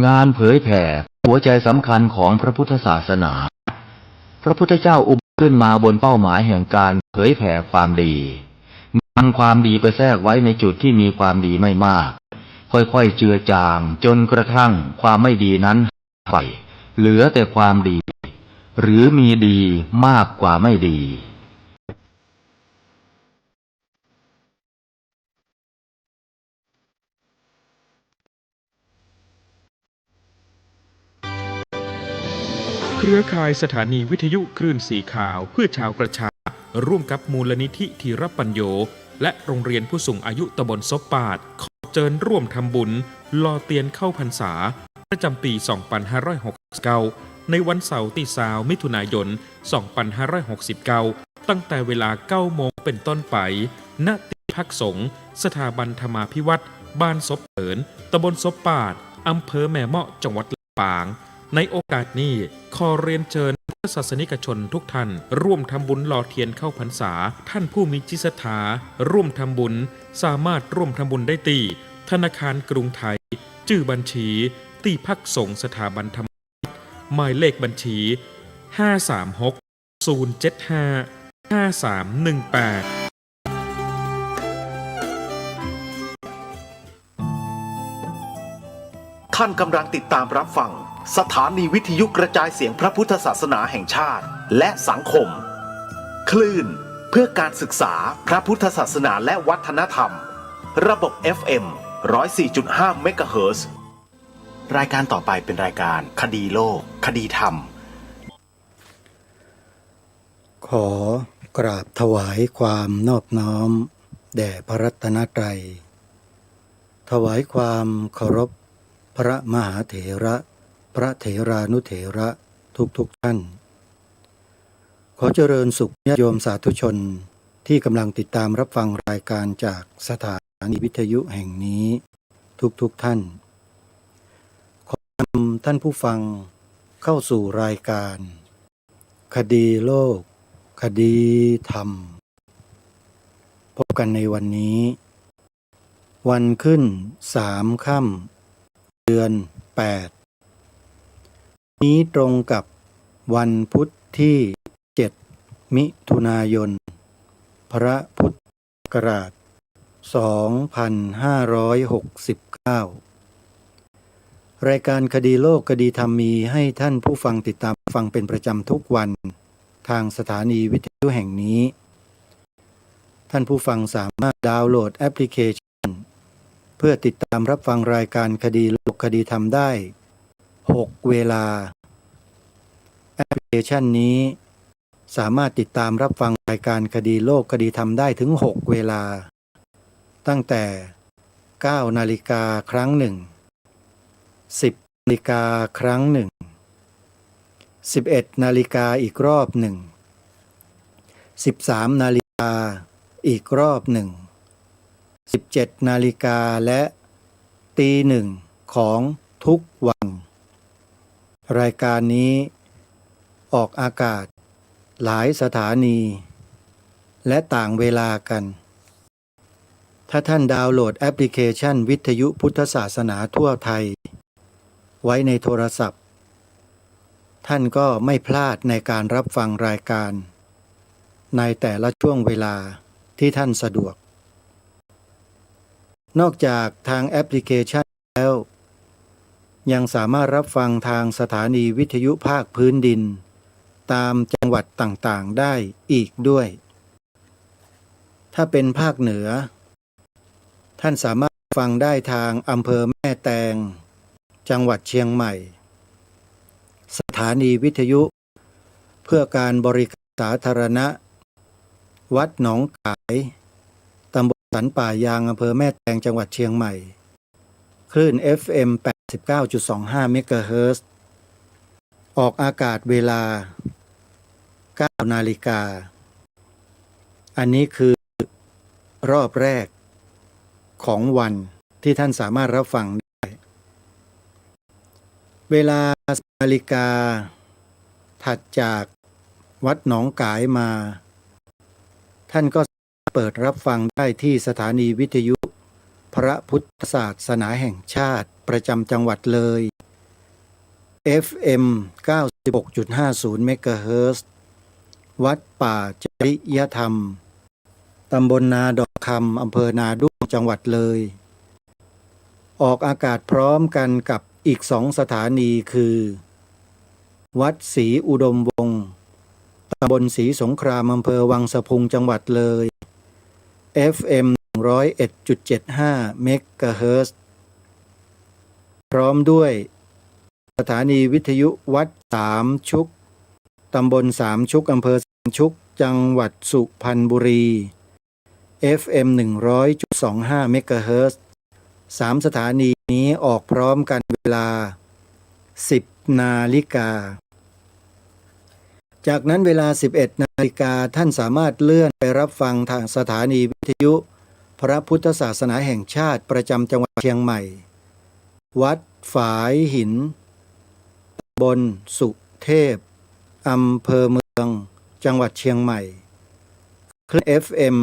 งานเผยแผ่หัวใจสำคัญของพระพุทธศาสนาพระพุทธเจ้าอุบัติขึ้นมาบนเป้าหมายแห่งการเผยแผ่ความดีนำความดีไปแทรกไว้ในจุดที่มีความดีไม่มากค่อยๆเจือจางจนกระทั่งความไม่ดีนั้นหายไปเหลือแต่ความดีหรือมีดีมากกว่าไม่ดีเครือข่ายสถานีวิทยุคลื่นสีขาวเพื่อชาวกระชาร่วมกับมูลนิธิธีรปัญโยและโรงเรียนผู้สูงอายุตำบลซบปาดขอเชิญร่วมทำบุญลอเตียนเข้าพรรษาประจำปี 2569 ในวันเสาร์ที่20 มิถุนายน 2569 ตั้งแต่เวลา 9 โมงเป็นต้นไปณที่พักสงฆ์สถาบันธรรมาภิวัตรบ้านซบเถินตำบลซบปาดอำเภอแม่เมาะจังหวัดลำปางในโอกาสนี้ขอเรียนเชิญพุทธศาสนิกชนทุกท่านร่วมทำบุญหล่อเทียนเข้าพรรษาท่านผู้มีจิตศรัทธาร่วมทำบุญสามารถร่วมทำบุญได้ที่ธนาคารกรุงไทยชื่อบัญชีที่พักสงฆ์สถาบันธรรมหมายเลขบัญชี536 075 5318ท่านกำลังติดตามรับฟังสถานีวิทยุกระจายเสียงพระพุทธศาสนาแห่งชาติและสังคมคลื่นเพื่อการศึกษาพระพุทธศาสนาและวัฒนธรรมระบบ FM 104.5 เมกะเฮิรตซ์รายการต่อไปเป็นรายการคดีโลกคดีธรรมขอกราบถวายความนอบน้อมแด่พระรัตนตรัยถวายความเคารพพระมหาเถระพระเถรานุเถระทุกท่านขอเจริญสุขญาติโยมสาธุชนที่กำลังติดตามรับฟังรายการจากสถานีวิทยุแห่งนี้ทุกท่านขอนำท่านผู้ฟังเข้าสู่รายการคดีโลกคดีธรรมพบกันในวันนี้วันขึ้น3 ค่ำเดือน8นี้ตรงกับวันพุธที่7 มิถุนายนพระพุทธศักราช2569รายการคดีโลกคดีธรรมมีให้ท่านผู้ฟังติดตามฟังเป็นประจำทุกวันทางสถานีวิทยุแห่งนี้ท่านผู้ฟังสามารถดาวน์โหลดแอปพลิเคชันเพื่อติดตามรับฟังรายการคดีโลกคดีธรรมได้6 เวลาแอปพลิเคชันนี้สามารถติดตามรับฟังรายการคดีโลกคดีธรรมได้ถึง6 เวลาตั้งแต่ 9 นาฬิกาครั้งหนึ่ง 10 นาฬิกาครั้งหนึ่ง 11 นาฬิกาอีกรอบหนึ่ง 13 นาฬิกาอีกรอบหนึ่ง 17 นาฬิกาและตี 1ของทุกวันรายการนี้ออกอากาศหลายสถานีและต่างเวลากันถ้าท่านดาวน์โหลดแอปพลิเคชันวิทยุพุทธศาสนาทั่วไทยไว้ในโทรศัพท์ท่านก็ไม่พลาดในการรับฟังรายการในแต่ละช่วงเวลาที่ท่านสะดวกนอกจากทางแอปพลิเคชันแล้วยังสามารถรับฟังทางสถานีวิทยุภาคพื้นดินตามจังหวัดต่างๆได้อีกด้วยถ้าเป็นภาคเหนือท่านสามารถฟังได้ทางอำเภอแม่แตงจังหวัดเชียงใหม่สถานีวิทยุเพื่อการบริการสาธารณะวัดหนองกายตำบลสันป่ายางอำเภอแม่แตงจังหวัดเชียงใหม่คลื่น FM 89.25 เมกะเฮิรตซ์ออกอากาศเวลา 9 นาฬิกาอันนี้คือรอบแรกของวันที่ท่านสามารถรับฟังได้เวลา นาฬิกาถัดจากวัดหนองกายมาท่านก็เปิดรับฟังได้ที่สถานีวิทยุพระพุทธศาสนาแห่งชาติ ประจำจังหวัดเลย FM 96.50 เมกะเฮิรตซ์วัดป่าจริยธรรมตำบลนาดอกคำอำเภอนาด้วงจังหวัดเลยออกอากาศพร้อมกันกับอีก2 สถานีคือ วัดศรีอุดมวงศ์ตำบลศรีสงครามอำเภอวังสะพุงจังหวัดเลย FM 101.75 เมกะเฮิรตซ์พร้อมด้วยสถานีวิทยุวัดสามชุกตำบลสามชุกอำเภอสามชุกจังหวัดสุพรรณบุรี FM 100.25 เมกะเฮิรตซ์3 สถานีนี้ออกพร้อมกันเวลา 10 นาฬิกาจากนั้นเวลา 11 นาฬิกาท่านสามารถเลื่อนไปรับฟังทางสถานีวิทยุพระพุทธศาสนาแห่งชาติประจำจังหวัดเชียงใหม่วัดฝายหินตำบลสุเทพอำเภอเมืองจังหวัดเชียงใหม่คลื่น FM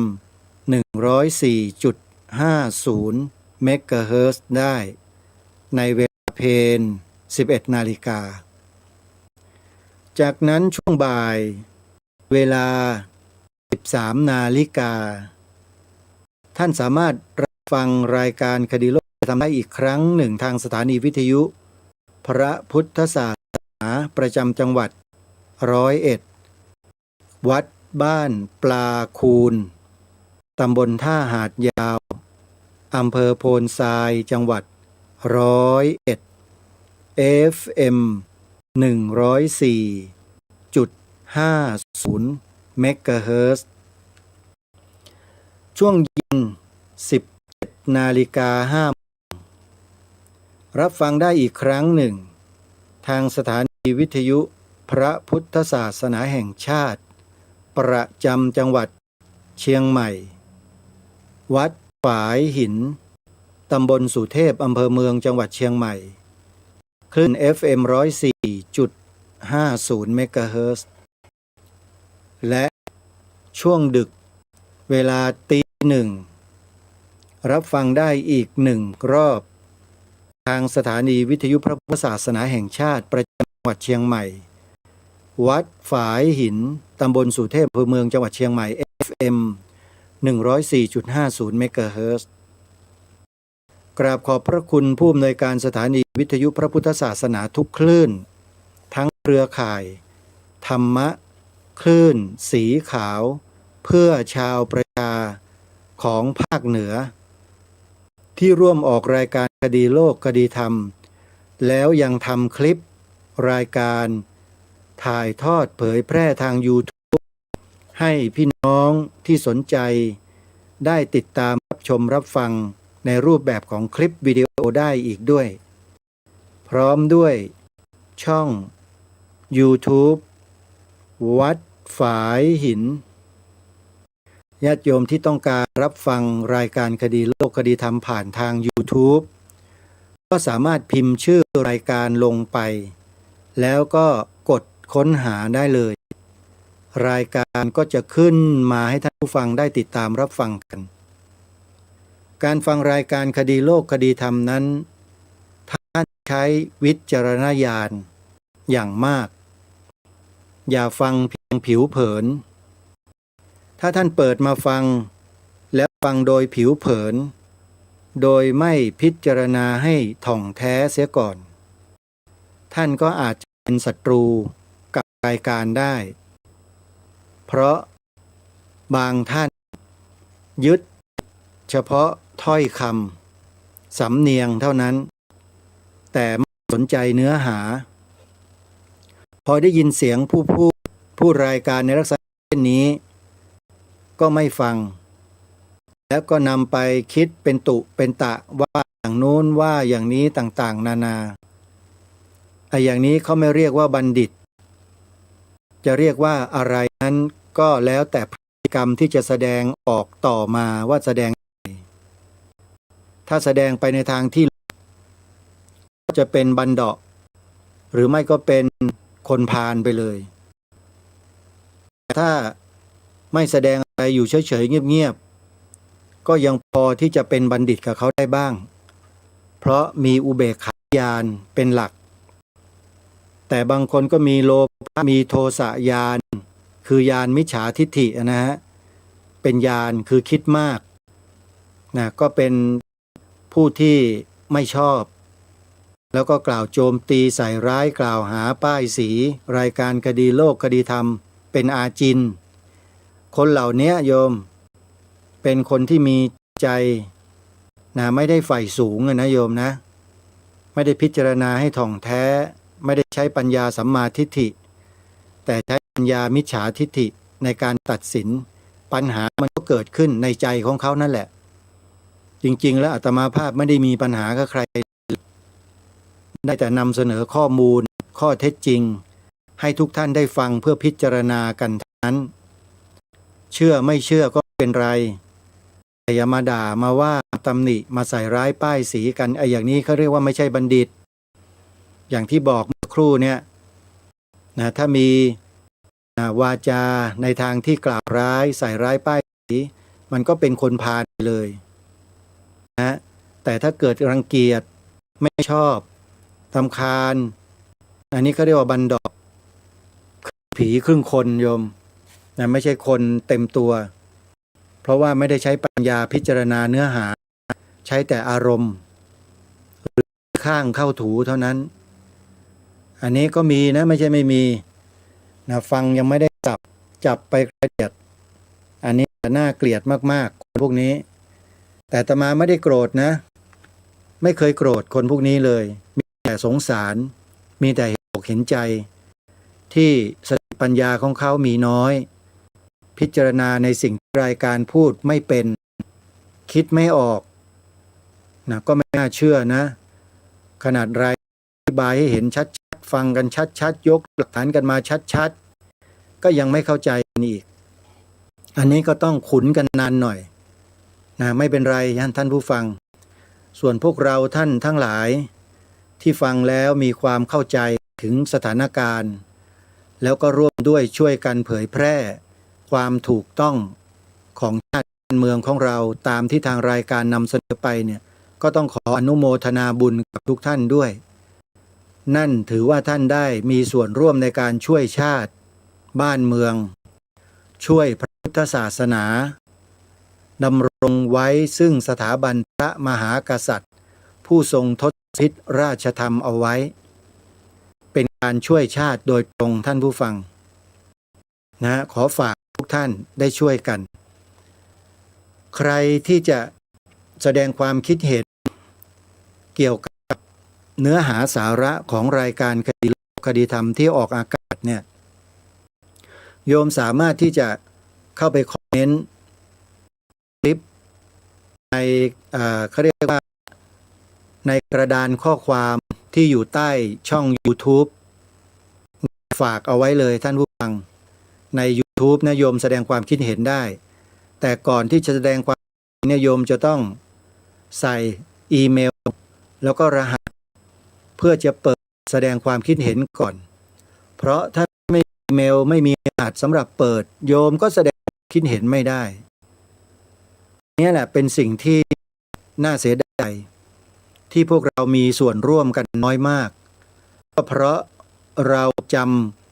104.50 เมกะเฮิรตซ์ได้ในเวลาเพล11 นาฬิกาจากนั้นช่วงบ่ายเวลา 13 นาฬิกาท่านสามารถรับฟังรายการคดีโลกทำได้อีกครั้งหนึ่งทางสถานีวิทยุพระพุทธศาสนาประจำจังหวัด101วัดบ้านปลาคูนตำบลท่าหาดยาวอำเภอโพนทรายจังหวัด101 FM 104.50 เมกะเฮิรตซ์ช่วงเย็น 17 นาฬิกา 5 รับฟังได้อีกครั้งหนึ่งทางสถานีวิทยุพระพุทธศาสนาแห่งชาติประจำจังหวัดเชียงใหม่วัดฝายหินตำบลสุเทพอำเภอเมืองจังหวัดเชียงใหม่คลื่น FM 104.50 เมกะเฮิรตซ์และช่วงดึกเวลาตี 1รับฟังได้อีก1 รอบทางสถานีวิทยุพระพุทธศาสนาแห่งชาติประจำจังหวัดเชียงใหม่วัดฝายหินตำบลสุเทพอำเภอเมืองจังหวัดเชียงใหม่ FM 104.50 เมกะเฮิรตซ์กราบขอบพระคุณผู้อำนวยการสถานีวิทยุพระพุทธศาสนาทุกคลื่นทั้งเครือข่ายธรรมะคลื่นสีขาวเพื่อชาวประชาของภาคเหนือที่ร่วมออกรายการคดีโลกคดีธรรมแล้วยังทำคลิปรายการถ่ายทอดเผยแพร่ทาง YouTube ให้พี่น้องที่สนใจได้ติดตามรับชมรับฟังในรูปแบบของคลิปวิดีโอได้อีกด้วยพร้อมด้วยช่อง YouTube วัดฝายหินญาติโยมที่ต้องการรับฟังรายการคดีโลกคดีธรรมผ่านทาง YouTube ก็สามารถพิมพ์ชื่อรายการลงไปแล้วก็กดค้นหาได้เลยรายการก็จะขึ้นมาให้ท่านผู้ฟังได้ติดตามรับฟังกันการฟังรายการคดีโลกคดีธรรมนั้นท่านใช้วิจารณญาณอย่างมากอย่าฟังเพียงผิวเผินถ้าท่านเปิดมาฟังแล้วฟังโดยผิวเผินโดยไม่พิจารณาให้ถ่องแท้เสียก่อนท่านก็อาจจะเป็นศัตรูกับรายการได้เพราะบางท่านยึดเฉพาะถ้อยคำสำเนียงเท่านั้นแต่ไม่สนใจเนื้อหาพอได้ยินเสียงผู้รายการในลักษณะเช่นนี้ก็ไม่ฟังแล้วก็นำไปคิดเป็นตุเป็นตะว่าอย่างโน้นว่าอย่างนี้ต่างๆนานาอย่างนี้เขาไม่เรียกว่าบัณฑิตจะเรียกว่าอะไรนั้นก็แล้วแต่พฤติกรรมที่จะแสดงออกต่อมาว่าแสดงถ้าแสดงไปในทางที่ก็จะเป็นบัณฑะหรือไม่ก็เป็นคนพาลไปเลยแต่ถ้าไม่แสดงอะไรอยู่เฉยๆเงียบๆก็ยังพอที่จะเป็นบัณฑิตกับเขาได้บ้าง เพราะมีอุเบกขาญาณเป็นหลักแต่บางคนก็มีโลภะมีโทสะญาณคือญาณมิจฉาทิฏฐินะฮะเป็นญาณคือคิดมากนะก็เป็นผู้ที่ไม่ชอบแล้วก็กล่าวโจมตีใส่ร้ายกล่าวหาป้ายสีรายการคดีโลกคดีธรรมเป็นอาจินคนเหล่านี้โยมเป็นคนที่มีใจนะไม่ได้ใฝ่สูงนะโยมนะไม่ได้พิจารณาให้ท่องแท้ไม่ได้ใช้ปัญญาสัมมาทิฏฐิแต่ใช้ปัญญามิจฉาทิฏฐิในการตัดสินปัญหามันก็เกิดขึ้นในใจของเขานั่นแหละจริงๆแล้วอาตมาภาพไม่ได้มีปัญหากับใครได้แต่นำเสนอข้อมูลข้อเท็จจริงให้ทุกท่านได้ฟังเพื่อพิจารณากันเท่านั้นเชื่อไม่เชื่อก็ไม่เป็นไรแต่อย่ามาด่ามาว่าตำหนิมาใส่ร้ายป้ายสีกันไอ้อย่างนี้เขาเรียกว่าไม่ใช่บัณฑิตอย่างที่บอกเมื่อครู่เนี่ยนะถ้ามีวาจาในทางที่กล่าวร้ายใส่ร้ายป้ายสีมันก็เป็นคนพาลเลยนะแต่ถ้าเกิดรังเกียจไม่ชอบรำคาญอันนี้เขาเรียกว่าบันดอกผีครึ่งคนโยมนะไม่ใช่คนเต็มตัวเพราะว่าไม่ได้ใช้ปัญญาพิจารณาเนื้อหาใช้แต่อารมณ์หรือข้างเข้าถูเท่านั้นอันนี้ก็มีนะไม่ใช่ไม่มีนะฟังยังไม่ได้จับไปเกลียดอันนี้น่าเกลียดมากๆคนพวกนี้แต่อาตมาไม่ได้โกรธนะไม่เคยโกรธคนพวกนี้เลยมีแต่สงสารมีแต่เห็นใจที่สติปัญญาของเขามีน้อยพิจารณาในสิ่งที่รายการพูดไม่เป็นคิดไม่ออกนะก็ไม่น่าเชื่อนะขนาดรายอธิบายให้เห็นชัดๆฟังกันชัดๆยกหลักฐานกันมาชัดๆก็ยังไม่เข้าใจอีกอันนี้ก็ต้องขุนกันนานหน่อยนะไม่เป็นไรท่านผู้ฟังส่วนพวกเราท่านทั้งหลายที่ฟังแล้วมีความเข้าใจถึงสถานการณ์แล้วก็ร่วมด้วยช่วยกันเผยแพร่ความถูกต้องของชาติเมืองของเราตามที่ทางรายการนำเสนอไปเนี่ยก็ต้องขออนุโมทนาบุญกับทุกท่านด้วยนั่นถือว่าท่านได้มีส่วนร่วมในการช่วยชาติบ้านเมืองช่วยพระพุทธศาสนาดำรงไว้ซึ่งสถาบันพระมหากษัตริย์ผู้ทรงทศพิธราชธรรมเอาไว้เป็นการช่วยชาติโดยตรงท่านผู้ฟังนะขอฝากทุกท่านได้ช่วยกันใครที่จะแสดงความคิดเห็นเกี่ยวกับเนื้อหาสาระของรายการคดีโลกคดีธรรมที่ออกอากาศเนี่ยโยมสามารถที่จะเข้าไปคอมเมนต์คลิปในเขาเรียกว่าในกระดานข้อความที่อยู่ใต้ช่อง YouTube ฝากเอาไว้เลยท่านผู้ฟังใน YouTube นะโยมแสดงความคิดเห็นได้แต่ก่อนที่จะแสดงความเนี่ยโยมจะต้องใส่อีเมลแล้วก็รหัสเพื่อจะเปิดแสดงความคิดเห็นก่อนเพราะถ้าไม่มีอีเมลไม่มีรหัสสำหรับเปิดโยมก็แสดงคิดเห็นไม่ได้นี่แหละเป็นสิ่งที่น่าเสียดายที่พวกเรามีส่วนร่วมกันน้อยมากก็เพราะเราจ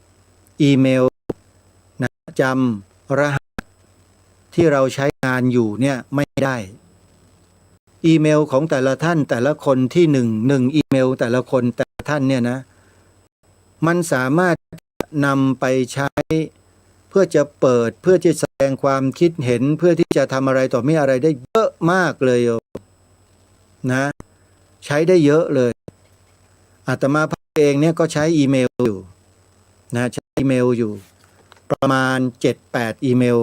ำอีเมลนะจำรหัสที่เราใช้งานอยู่เนี่ยไม่ได้อีเมลของแต่ละท่านแต่ละคนที่หนึ่งอีเมลแต่ละคนแต่ละท่านเนี่ยนะมันสามารถนำไปใช้เพื่อจะเปิดเพื่อจะแสดงความคิดเห็นเพื่อที่จะทำอะไรต่อไม่อะไรได้เยอะมากเลยนะใช้ได้เยอะเลยอาตมาเองเนี่ยก็ใช้อีเมลอยู่นะใช้อีเมลอยู่ประมาณ 7-8 อีเมล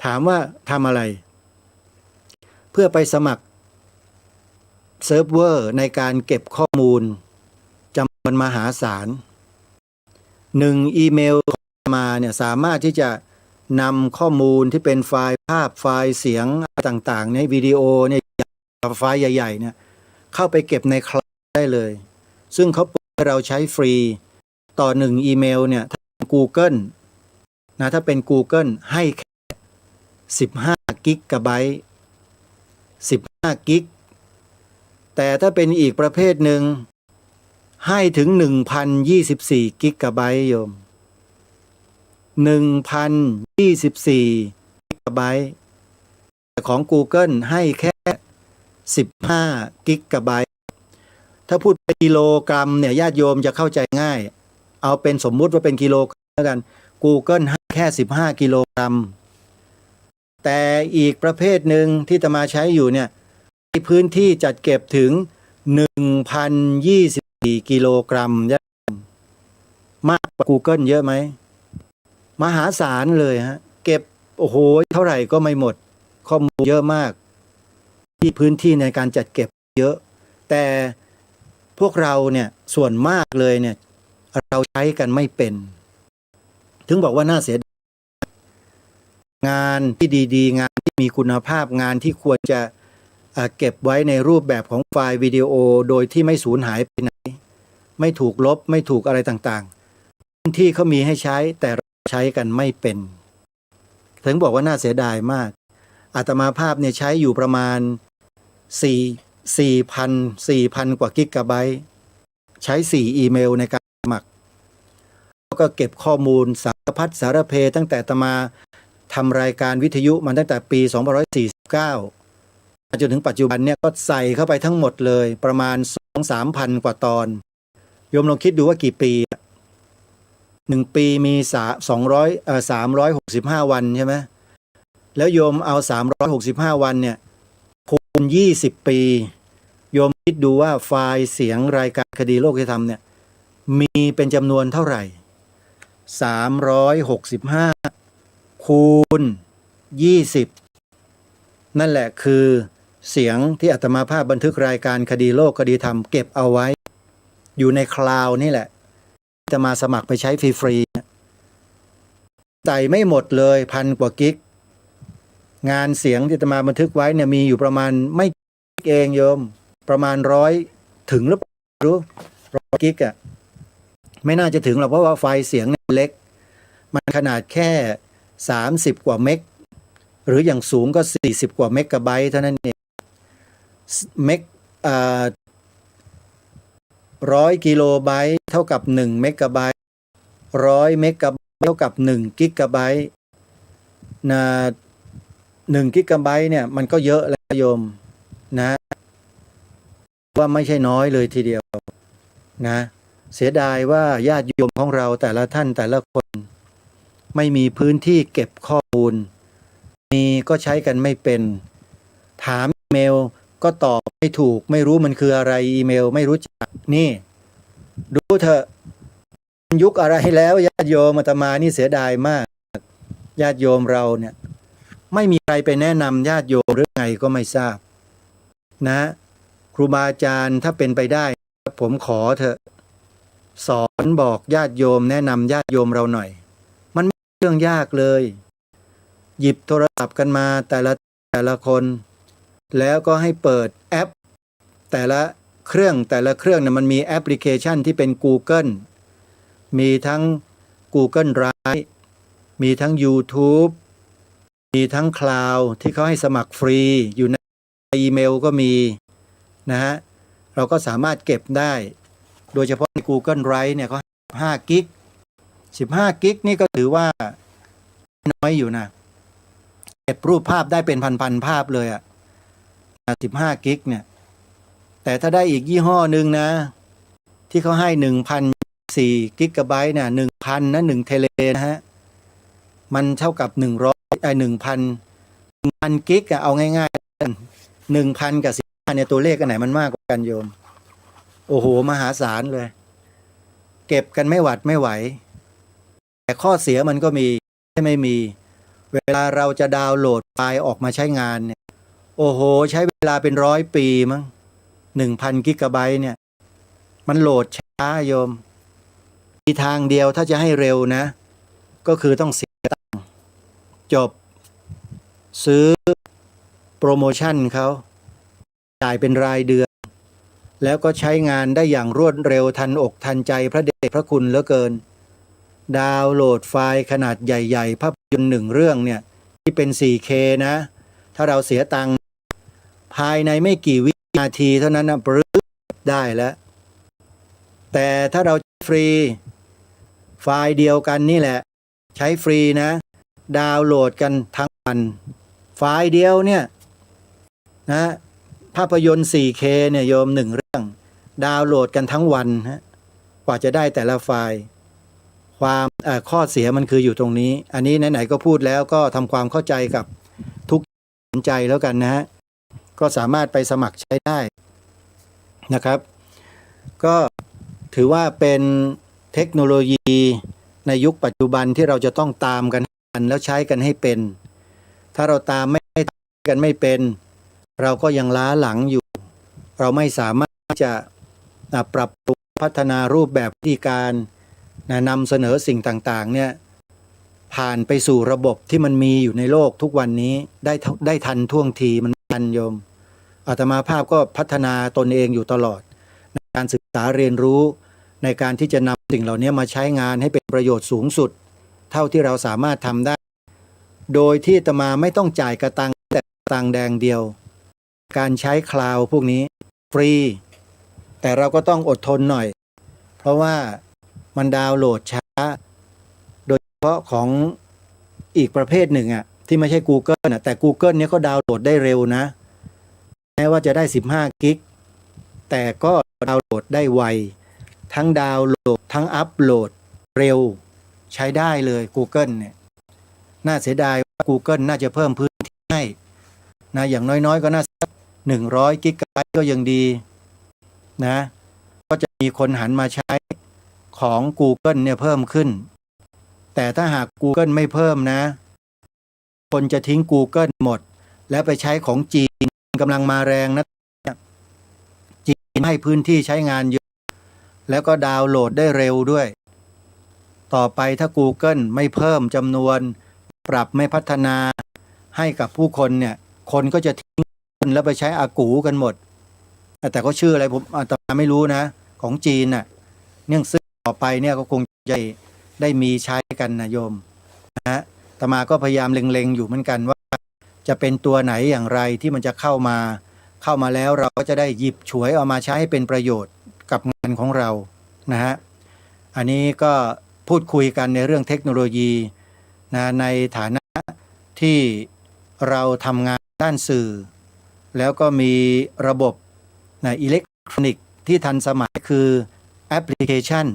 ถามว่าทำอะไรเพื่อไปสมัครเซิร์ฟเวอร์ในการเก็บข้อมูลจำนวนมหาศาล1อีเมลมาเนี่ยสามารถที่จะนำข้อมูลที่เป็นไฟล์ภาพไฟล์เสียงต่างๆในวิดีโอเนี่ยไฟล์ใหญ่ๆเนี่ยเข้าไปเก็บในคลาวด์ได้เลยซึ่งเขาเปิดให้เราใช้ฟรีต่อ1อีเมลเนี่ยถ้าเป็น Google นะถ้าเป็น Google ให้แค่15 กิกะไบต์15 กิก แต่ถ้าเป็นอีกประเภทหนึ่งให้ถึง 1,024 กิกะไบต์โยม 1,024 กิกะไบต์แต่ของ Google ให้แค่ 15 กิกะไบต์ถ้าพูดเป็นกิโลกรัมเนี่ยญาติโยมจะเข้าใจง่ายเอาเป็นสมมุติว่าเป็นกิโลกรัมแล้วกัน Google ให้แค่ 15 กิโลกรัมแต่อีกประเภทหนึ่งที่อาตมาใช้อยู่เนี่ยมีพื้นที่จัดเก็บถึง 1,024 กิโลกรัมมากกว่า Google เยอะไหมมหาศาลเลยฮะเก็บโอ้โหเท่าไหร่ก็ไม่หมดข้อมูลเยอะมากที่พื้นที่ในการจัดเก็บเยอะแต่พวกเราเนี่ยส่วนมากเลยเนี่ยเราใช้กันไม่เป็นถึงบอกว่าน่าเสียดายงานที่ดีๆงานที่มีคุณภาพงานที่ควรจะเก็บไว้ในรูปแบบของไฟล์วิดีโอโดยที่ไม่สูญหายไปไหนไม่ถูกลบไม่ถูกอะไรต่างๆที่เขามีให้ใช้แต่เราใช้กันไม่เป็นถึงบอกว่าน่าเสียดายมากอาตมาภาพเนี่ยใช้อยู่ประมาณ4,000 กว่ากิกะไบต์ใช้4อีเมลในการสมัครแล้วก็เก็บข้อมูลสารพัดสารเพตั้งแต่อาตมาทำรายการวิทยุมาตั้งแต่ปี2549จนถึงปัจจุบันเนี่ยก็ใส่เข้าไปทั้งหมดเลยประมาณ 2-3 พันกว่าตอนโยมลองคิดดูว่ากี่ปี1 ปีมี365 วันใช่ไหมแล้วโยมเอา365 วันเนี่ยคูณ20 ปีโยมคิดดูว่าไฟล์เสียงรายการคดีโลกธรรมเนี่ยมีเป็นจำนวนเท่าไหร่365คูณ20นั่นแหละคือเสียงที่อาตมาภาพบันทึกรายการคดีโลกคดีธรรมเก็บเอาไว้อยู่ในคลาวด์นี่แหละจะมาสมัครไปใช้ฟรีๆใส่ไม่หมดเลย1,000 กว่ากิกงานเสียงที่อาตมาบันทึกไว้เนี่ยมีอยู่ประมาณไม่เองโยมประมาณ100ถึงหรือเปล่ารู้100 กิกอะไม่น่าจะถึงหรอกเพราะว่าไฟล์เสียงเล็กมันขนาดแค่30 กว่าเมกหรืออย่างสูงก็40 กว่าเมกะไบต์เท่านั้นเองเมก100 กิโลไบต์เท่ากับ1 เมกะไบต์100 เมกะไบต์เท่ากับ1 กิกะไบต์นะ1 กิกะไบต์เนี่ยมันก็เยอะแล้วโยมนะว่าไม่ใช่น้อยเลยทีเดียวนะเสียดายว่าญาติโยมของเราแต่ละท่านแต่ละคนไม่มีพื้นที่เก็บข้อมูลมีก็ใช้กันไม่เป็นถามอีเมลก็ตอบไม่ถูกไม่รู้มันคืออะไรอีเมลไม่รู้จักนี่ดูเถอะยุคอะไรแล้วญาติโยมอาตมานี่เสียดายมากญาติโยมเราเนี่ยไม่มีใครไปแนะนำญาติโยมหรือไงก็ไม่ทราบนะครูบาอาจารย์ถ้าเป็นไปได้ผมขอเถอะสอนบอกญาติโยมแนะนำญาติโยมเราหน่อยมันไม่เรื่องยากเลยหยิบโทรศัพท์กันมาแต่ละคนแล้วก็ให้เปิดแอปแต่ละเครื่องเนี่ยมันมีแอปพลิเคชันที่เป็น Google มีทั้ง Google Drive มีทั้ง YouTube มีทั้ง Cloud ที่เขาให้สมัครฟรีอยู่ในอีเมลก็มีนะฮะเราก็สามารถเก็บได้โดยเฉพาะใน Google Drive เนี่ยเขา5 กิก15 กิกนี่ก็ถือว่าน้อยอยู่นะเก็บรูปภาพได้เป็นพันภาพเลยอ่ะ15 กิกเนี่ยแต่ถ้าได้อีกยี่ห้อหนึ่งนะที่เขาให้ 1,004 กิกะไบต์เนี่ย 1,000 นะ1 เทเลนะฮะมันเท่ากับ1,000 กิกอะเอาง่ายๆ 1,000 กับ15เนี่ยตัวเลขอันไหนมันมากกว่ากันโยมโอ้โหมหาศาลเลยเก็บกันไม่หวัดไม่ไหวแต่ข้อเสียมันก็มีไม่มีเวลาเราจะดาวน์โหลดไฟล์ออกมาใช้งานเนี่ยโอ้โหใช้เวลาเป็น100 ปีมั้ง 1,000 กิกะไบต์เนี่ยมันโหลดช้าโยมมีทางเดียวถ้าจะให้เร็วนะก็คือต้องเสียตังค์จบซื้อโปรโมชั่นเขาจ่ายเป็นรายเดือนแล้วก็ใช้งานได้อย่างรวดเร็วทันอกทันใจพระเดชพระคุณเหลือเกินดาวน์โหลดไฟล์ขนาดใหญ่ๆภาพยนตร์1 เรื่องเนี่ยที่เป็น 4K นะถ้าเราเสียตังค์ภายในไม่กี่วิ นาทีเท่านั้นนะปรึ๊ดได้แล้ว แต่ถ้าเราฟรีไฟล์เดียวกันนี่แหละใช้ฟรีนะดาวน์โหลดกันทั้งวันไฟล์เดียวเนี่ยนะภาพยนตร์ 4K เนี่ยโยมหนึ่งเรื่องดาวน์โหลดกันทั้งวันฮะกว่าจะได้แต่ละไฟล์ความข้อเสียมันคืออยู่ตรงนี้อันนี้ไหนๆก็พูดแล้วก็ทำความเข้าใจกับทุกสนใจแล้วกันนะฮะก็สามารถไปสมัครใช้ได้นะครับก็ถือว่าเป็นเทคโนโลยีในยุคปัจจุบันที่เราจะต้องตามกันแล้วใช้กันให้เป็นถ้าเราตามไม่กันไม่เป็นเราก็ยังล้าหลังอยู่เราไม่สามารถจะปรับปรุงพัฒนารูปแบบวิธีการนำเสนอสิ่งต่างๆเนี่ยผ่านไปสู่ระบบที่มันมีอยู่ในโลกทุกวันนี้ได้ทันท่วงทีมันทันโยมอาตมาภาพก็พัฒนาตนเองอยู่ตลอดในการศึกษาเรียนรู้ในการที่จะนำสิ่งเหล่านี้มาใช้งานให้เป็นประโยชน์สูงสุดเท่าที่เราสามารถทำได้โดยที่อาตมาไม่ต้องจ่ายกระตังแต่ตังแดงเดียวการใช้คลาวด์พวกนี้ฟรีแต่เราก็ต้องอดทนหน่อยเพราะว่ามันดาวน์โหลดช้าโดยเฉพาะของอีกประเภทหนึ่งอ่ะที่ไม่ใช่ Google นะแต่ Google เนี่ยก็ดาวน์โหลดได้เร็วนะแม้ว่าจะได้15กิกแต่ก็ดาวน์โหลดได้ไวทั้งดาวน์โหลดทั้งอัปโหลดเร็วใช้ได้เลย Google เนี่ยน่าเสียดายว่า Google น่าจะเพิ่มพื้นที่ให้นะอย่างน้อยๆก็น่าสัก100กิกะไบต์ก็ยังดีนะก็จะมีคนหันมาใช้ของ Google เนี่ยเพิ่มขึ้นแต่ถ้าหาก Google ไม่เพิ่มนะคนจะทิ้ง Google หมดแล้วไปใช้ของจีนกำลังมาแรงนะจีนให้พื้นที่ใช้งานเยอะแล้วก็ดาวน์โหลดได้เร็วด้วยต่อไปถ้า Google ไม่เพิ่มจำนวนปรับไม่พัฒนาให้กับผู้คนเนี่ยคนก็จะทิ้งแล้วไปใช้อากูกันหมดแต่ก็ชื่ออะไรผมอาตมาไม่รู้นะของจีนน่ะเนื่องซึ่งต่อไปเนี่ยก็คงจะได้มีใช้กันนะโยมนะฮะอาตมาก็พยายามเล็งๆอยู่เหมือนกันว่าจะเป็นตัวไหนอย่างไรที่มันจะเข้ามาแล้วเราก็จะได้หยิบฉวยเอามาใช้ให้เป็นประโยชน์กับงานของเรานะฮะอันนี้ก็พูดคุยกันในเรื่องเทคโนโลยีนะในฐานะที่เราทำงานด้านสื่อแล้วก็มีระบบนะอิเล็กทรอนิกส์ที่ทันสมัยคือแอปพลิเคชัน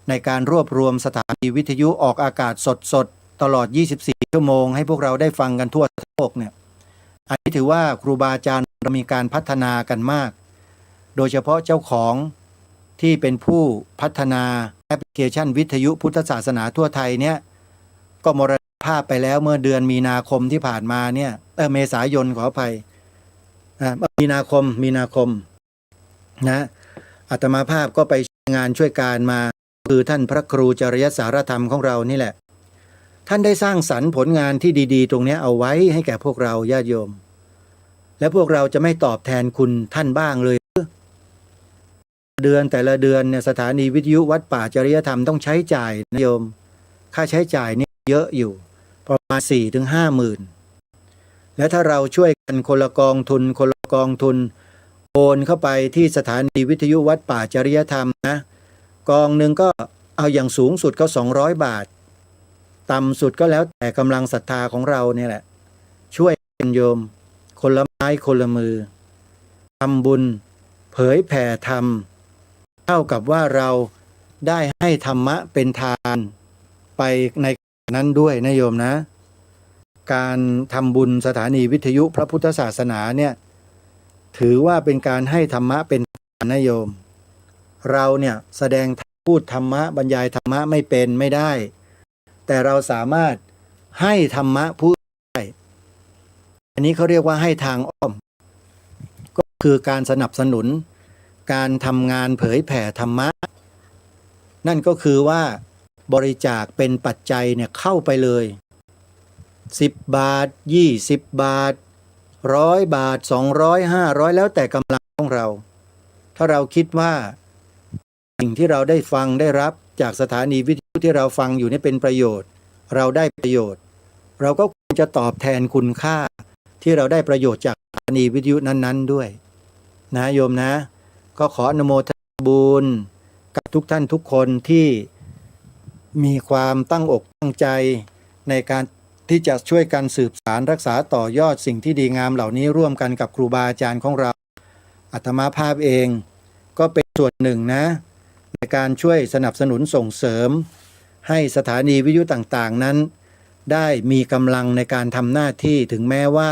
ในการรวบรวมสถานีวิทยุออกอากาศสดตลอด24ชั่วโมงให้พวกเราได้ฟังกันทั่วโลกเนี่ยอันนี้ถือว่าครูบาอาจารย์มีการพัฒนากันมากโดยเฉพาะเจ้าของที่เป็นผู้พัฒนาแอปพลิเคชันวิทยุพุทธศาสนาทั่วไทยเนี่ยก็มรณภาพไปแล้วเมื่อเดือนมีนาคมที่ผ่านมาเนี่ยเมษายนขออภัยมีนาคมนะอาตมาภาพก็ไปงานช่วยการมาคือท่านพระครูจริยสารธรรมของเรานี่แหละท่านได้สร้างสรรค์ผลงานที่ดีๆตรงนี้เอาไว้ให้แก่พวกเราญาติโยมและพวกเราจะไม่ตอบแทนคุณท่านบ้างเลยแต่ละเดือนเนี่ยสถานีวิทยุวัดป่าจริยธรรมต้องใช้จ่ายนะโยมค่าใช้จ่ายนี่เยอะอยู่ประมาณ 4-5 หมื่นและถ้าเราช่วยกันคนละกองทุนโอนเข้าไปที่สถานีวิทยุวัดป่าจริยธรรมนะกองหนึ่งก็เอาอย่างสูงสุดก็200 บาทต่ำสุดก็แล้วแต่กำลังศรัทธาของเราเนี่ยแหละช่วยกันโยมคนละไม้คนละมือทำบุญเผยแผ่ธรรมเท่ากับว่าเราได้ให้ธรรมะเป็นทานไปในนั้นด้วยนะโยมนะการทำบุญสถานีวิทยุพระพุทธศาสนาเนี่ยถือว่าเป็นการให้ธรรมะเป็นทานนะโยมเราเนี่ยแสดงพูดธรรมะบรรยายธรรมะไม่ได้แต่เราสามารถให้ธรรมะพูดได้อันนี้เขาเรียกว่าให้ทางอ้อมก็คือการสนับสนุนการทำงานเผยแผ่ธรรมะนั่นก็คือว่าบริจาคเป็นปัจจัยเนี่ยเข้าไปเลย10 บาท20 บาท100 บาท200 500แล้วแต่กำลังของเราถ้าเราคิดว่าสิ่งที่เราได้ฟังได้รับจากสถานีวิทยุที่เราฟังอยู่นี่เป็นประโยชน์เราได้ประโยชน์เราก็ควรจะตอบแทนคุณค่าที่เราได้ประโยชน์จากสถานีวิทยุนั้นๆด้วย นะโยมนะ ก็ขออนุโมทนาบุญกับทุกท่านทุกคนที่มีความตั้งอกตั้งใจในการที่จะช่วยกันสืบสารรักษาต่อยอดสิ่งที่ดีงามเหล่านี้ร่วมกันกับครูบาอาจารย์ของเราอาตมาภาพเองก็เป็นส่วนหนึ่งนะในการช่วยสนับสนุนส่งเสริมให้สถานีวิทยุต่างๆนั้นได้มีกำลังในการทำหน้าที่ถึงแม้ว่า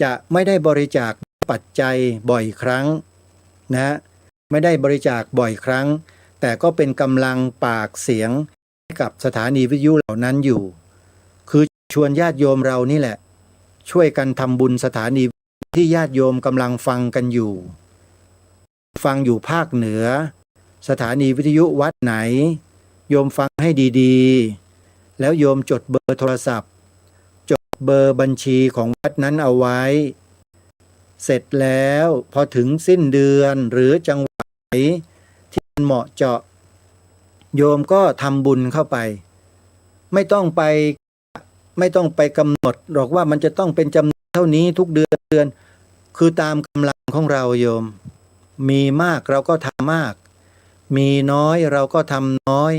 จะไม่ได้บริจาคปัจจัยบ่อยครั้งนะไม่ได้บริจาคบ่อยครั้งแต่ก็เป็นกำลังปากเสียงให้กับสถานีวิทยุเหล่านั้นอยู่คือชวนญาติโยมเรานี่แหละช่วยกันทำบุญสถานีที่ญาติโยมกำลังฟังกันอยู่ฟังอยู่ภาคเหนือสถานีวิทยุวัดไหนโยมฟังให้ดีๆแล้วโยมจดเบอร์โทรศัพท์จดเบอร์บัญชีของวัดนั้นเอาไว้เสร็จแล้วพอถึงสิ้นเดือนหรือจังหวะไหนที่มันเหมาะเจาะโยมก็ทำบุญเข้าไปไม่ต้องไปกำหนดหรอกว่ามันจะต้องเป็นจำนวนเท่านี้ทุกเดือนคือตามกำลังของเราโยมมีมากเราก็ทำมากมีน้อยเราก็ทำน้อย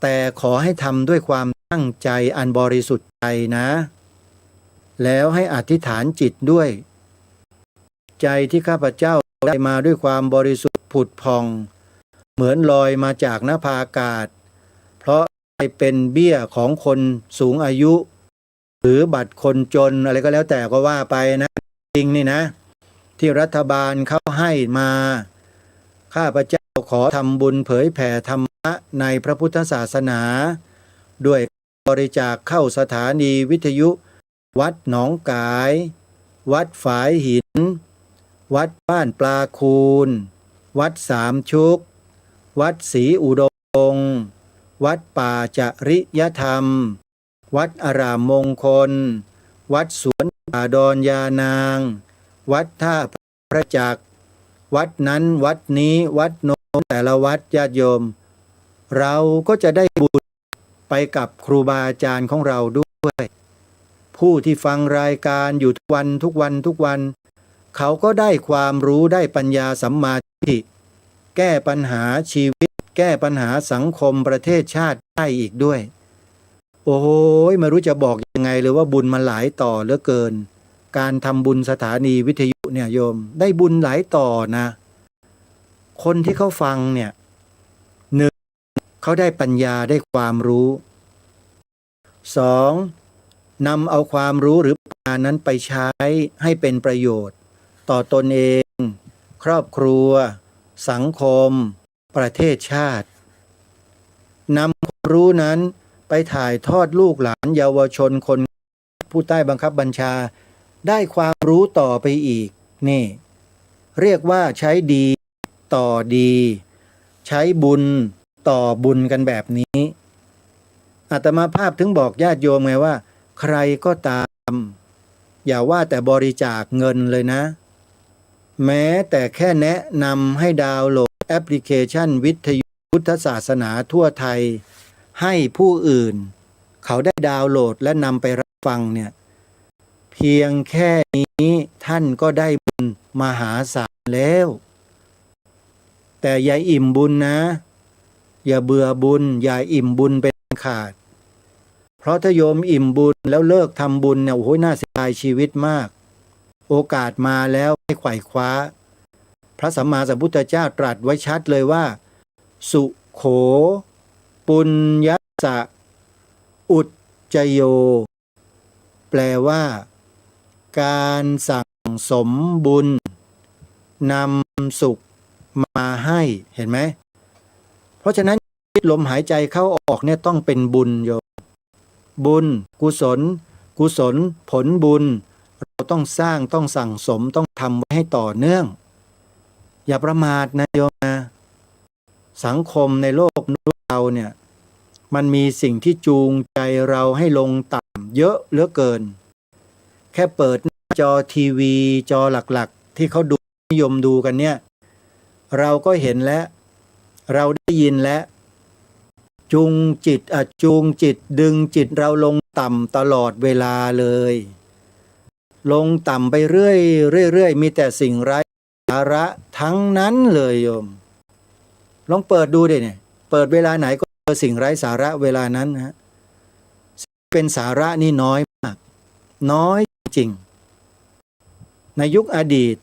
แต่ขอให้ทำด้วยความตั้งใจอันบริสุทธิ์ใจนะแล้วให้อธิษฐานจิตด้วยใจที่ข้าพเจ้าได้มาด้วยความบริสุทธิ์ผุดผ่องเหมือนลอยมาจากนภาอากาศเพราะได้เป็นเบี้ยของคนสูงอายุหรือบัตรคนจนอะไรก็แล้วแต่ก็ว่าไปนะจริงนี่นะที่รัฐบาลเขาให้มาข้าพเจ้าขอทำบุญเผยแผ่ธรรมะในพระพุทธศาสนาด้วยบริจาคเข้าสถานีวิทยุวัดหนองกายวัดฝายหินวัดบ้านปลาคูนวัดสามชุกวัดศรีอุดมวัดป่าจริยธรรมวัดอารามมงคลวัดสวนป่าดอนยานางวัดท่าพระจักรวัดนั้นวัดนี้วัดโน้นแต่ละวัดญาติโยมเราก็จะได้บุญไปกับครูบาอาจารย์ของเราด้วยผู้ที่ฟังรายการอยู่ทุกวันเขาก็ได้ความรู้ได้ปัญญาสัมมาทิฏฐิแก้ปัญหาชีวิตแก้ปัญหาสังคมประเทศชาติได้อีกด้วยโอ้โหไม่รู้จะบอกยังไงเลยว่าบุญมันหลายต่อเหลือเกินการทำบุญสถานีวิทยุเนี่ยโยมได้บุญหลายต่อนะคนที่เขาฟังเนี่ยหนึ่งเขาได้ปัญญาได้ความรู้สองนำเอาความรู้หรือปัญญานั้นไปใช้ให้เป็นประโยชน์ต่อตนเองครอบครัวสังคมประเทศชาตินำความรู้นั้นไปถ่ายทอดลูกหลานเยาวชนคนผู้ใต้บังคับบัญชาได้ความรู้ต่อไปอีกนี่เรียกว่าใช้ดีต่อดีใช้บุญต่อบุญกันแบบนี้อาตมาภาพถึงบอกญาติโยมไงว่าใครก็ตามอย่าว่าแต่บริจาคเงินเลยนะแม้แต่แค่แนะนำให้ดาวน์โหลดแอปพลิเคชันวิทยุพุทธศาสนาทั่วไทยให้ผู้อื่นเขาได้ดาวน์โหลดและนำไปรับฟังเนี่ยเพียงแค่นี้ท่านก็ได้บุญมหาศาลแล้วแต่อย่าอิ่มบุญนะอย่าเบื่อบุญอย่าอิ่มบุญเป็นขาดเพราะถ้าโยมอิ่มบุญแล้วเลิกทำบุญเนี่ยโอ้โหน่าเสียดายชีวิตมากโอกาสมาแล้วไม่ไขว่คว้าพระสัมมาสัมพุทธเจ้าตรัสไว้ชัดเลยว่าสุโขปุญญสะอุจจโยแปลว่าการสั่งสมบุญนำสุขมาให้เห็นไหมเพราะฉะนั้นลมหายใจเข้าออกเนี่ยต้องเป็นบุญโยบุญกุศลผลบุญเราต้องสร้างต้องสั่งสมต้องทำไว้ให้ต่อเนื่องอย่าประมาทนะโยมนะสังคมในโลกเราเนี่ยมันมีสิ่งที่จูงใจเราให้ลงต่ำเยอะเหลือเกินแค่เปิดหน้าจอทีวีจอหลักๆที่เขาดูนิยมดูกันเนี่ยเราก็เห็นแล้วเราได้ยินแล้วจูงจิตดึงจิตเราลงต่ำตลอดเวลาเลยลงต่ำไปเรื่อยมีแต่สิ่งร้าย สาระทั้งนั้นเลยโยมลองเปิดดูดิเนี่ยเปิดเวลาไหนก็เจอสิ่งไร้สาระเวลานั้นนะเป็นสาระนี่น้อยมากน้อยจริงในยุคอดีต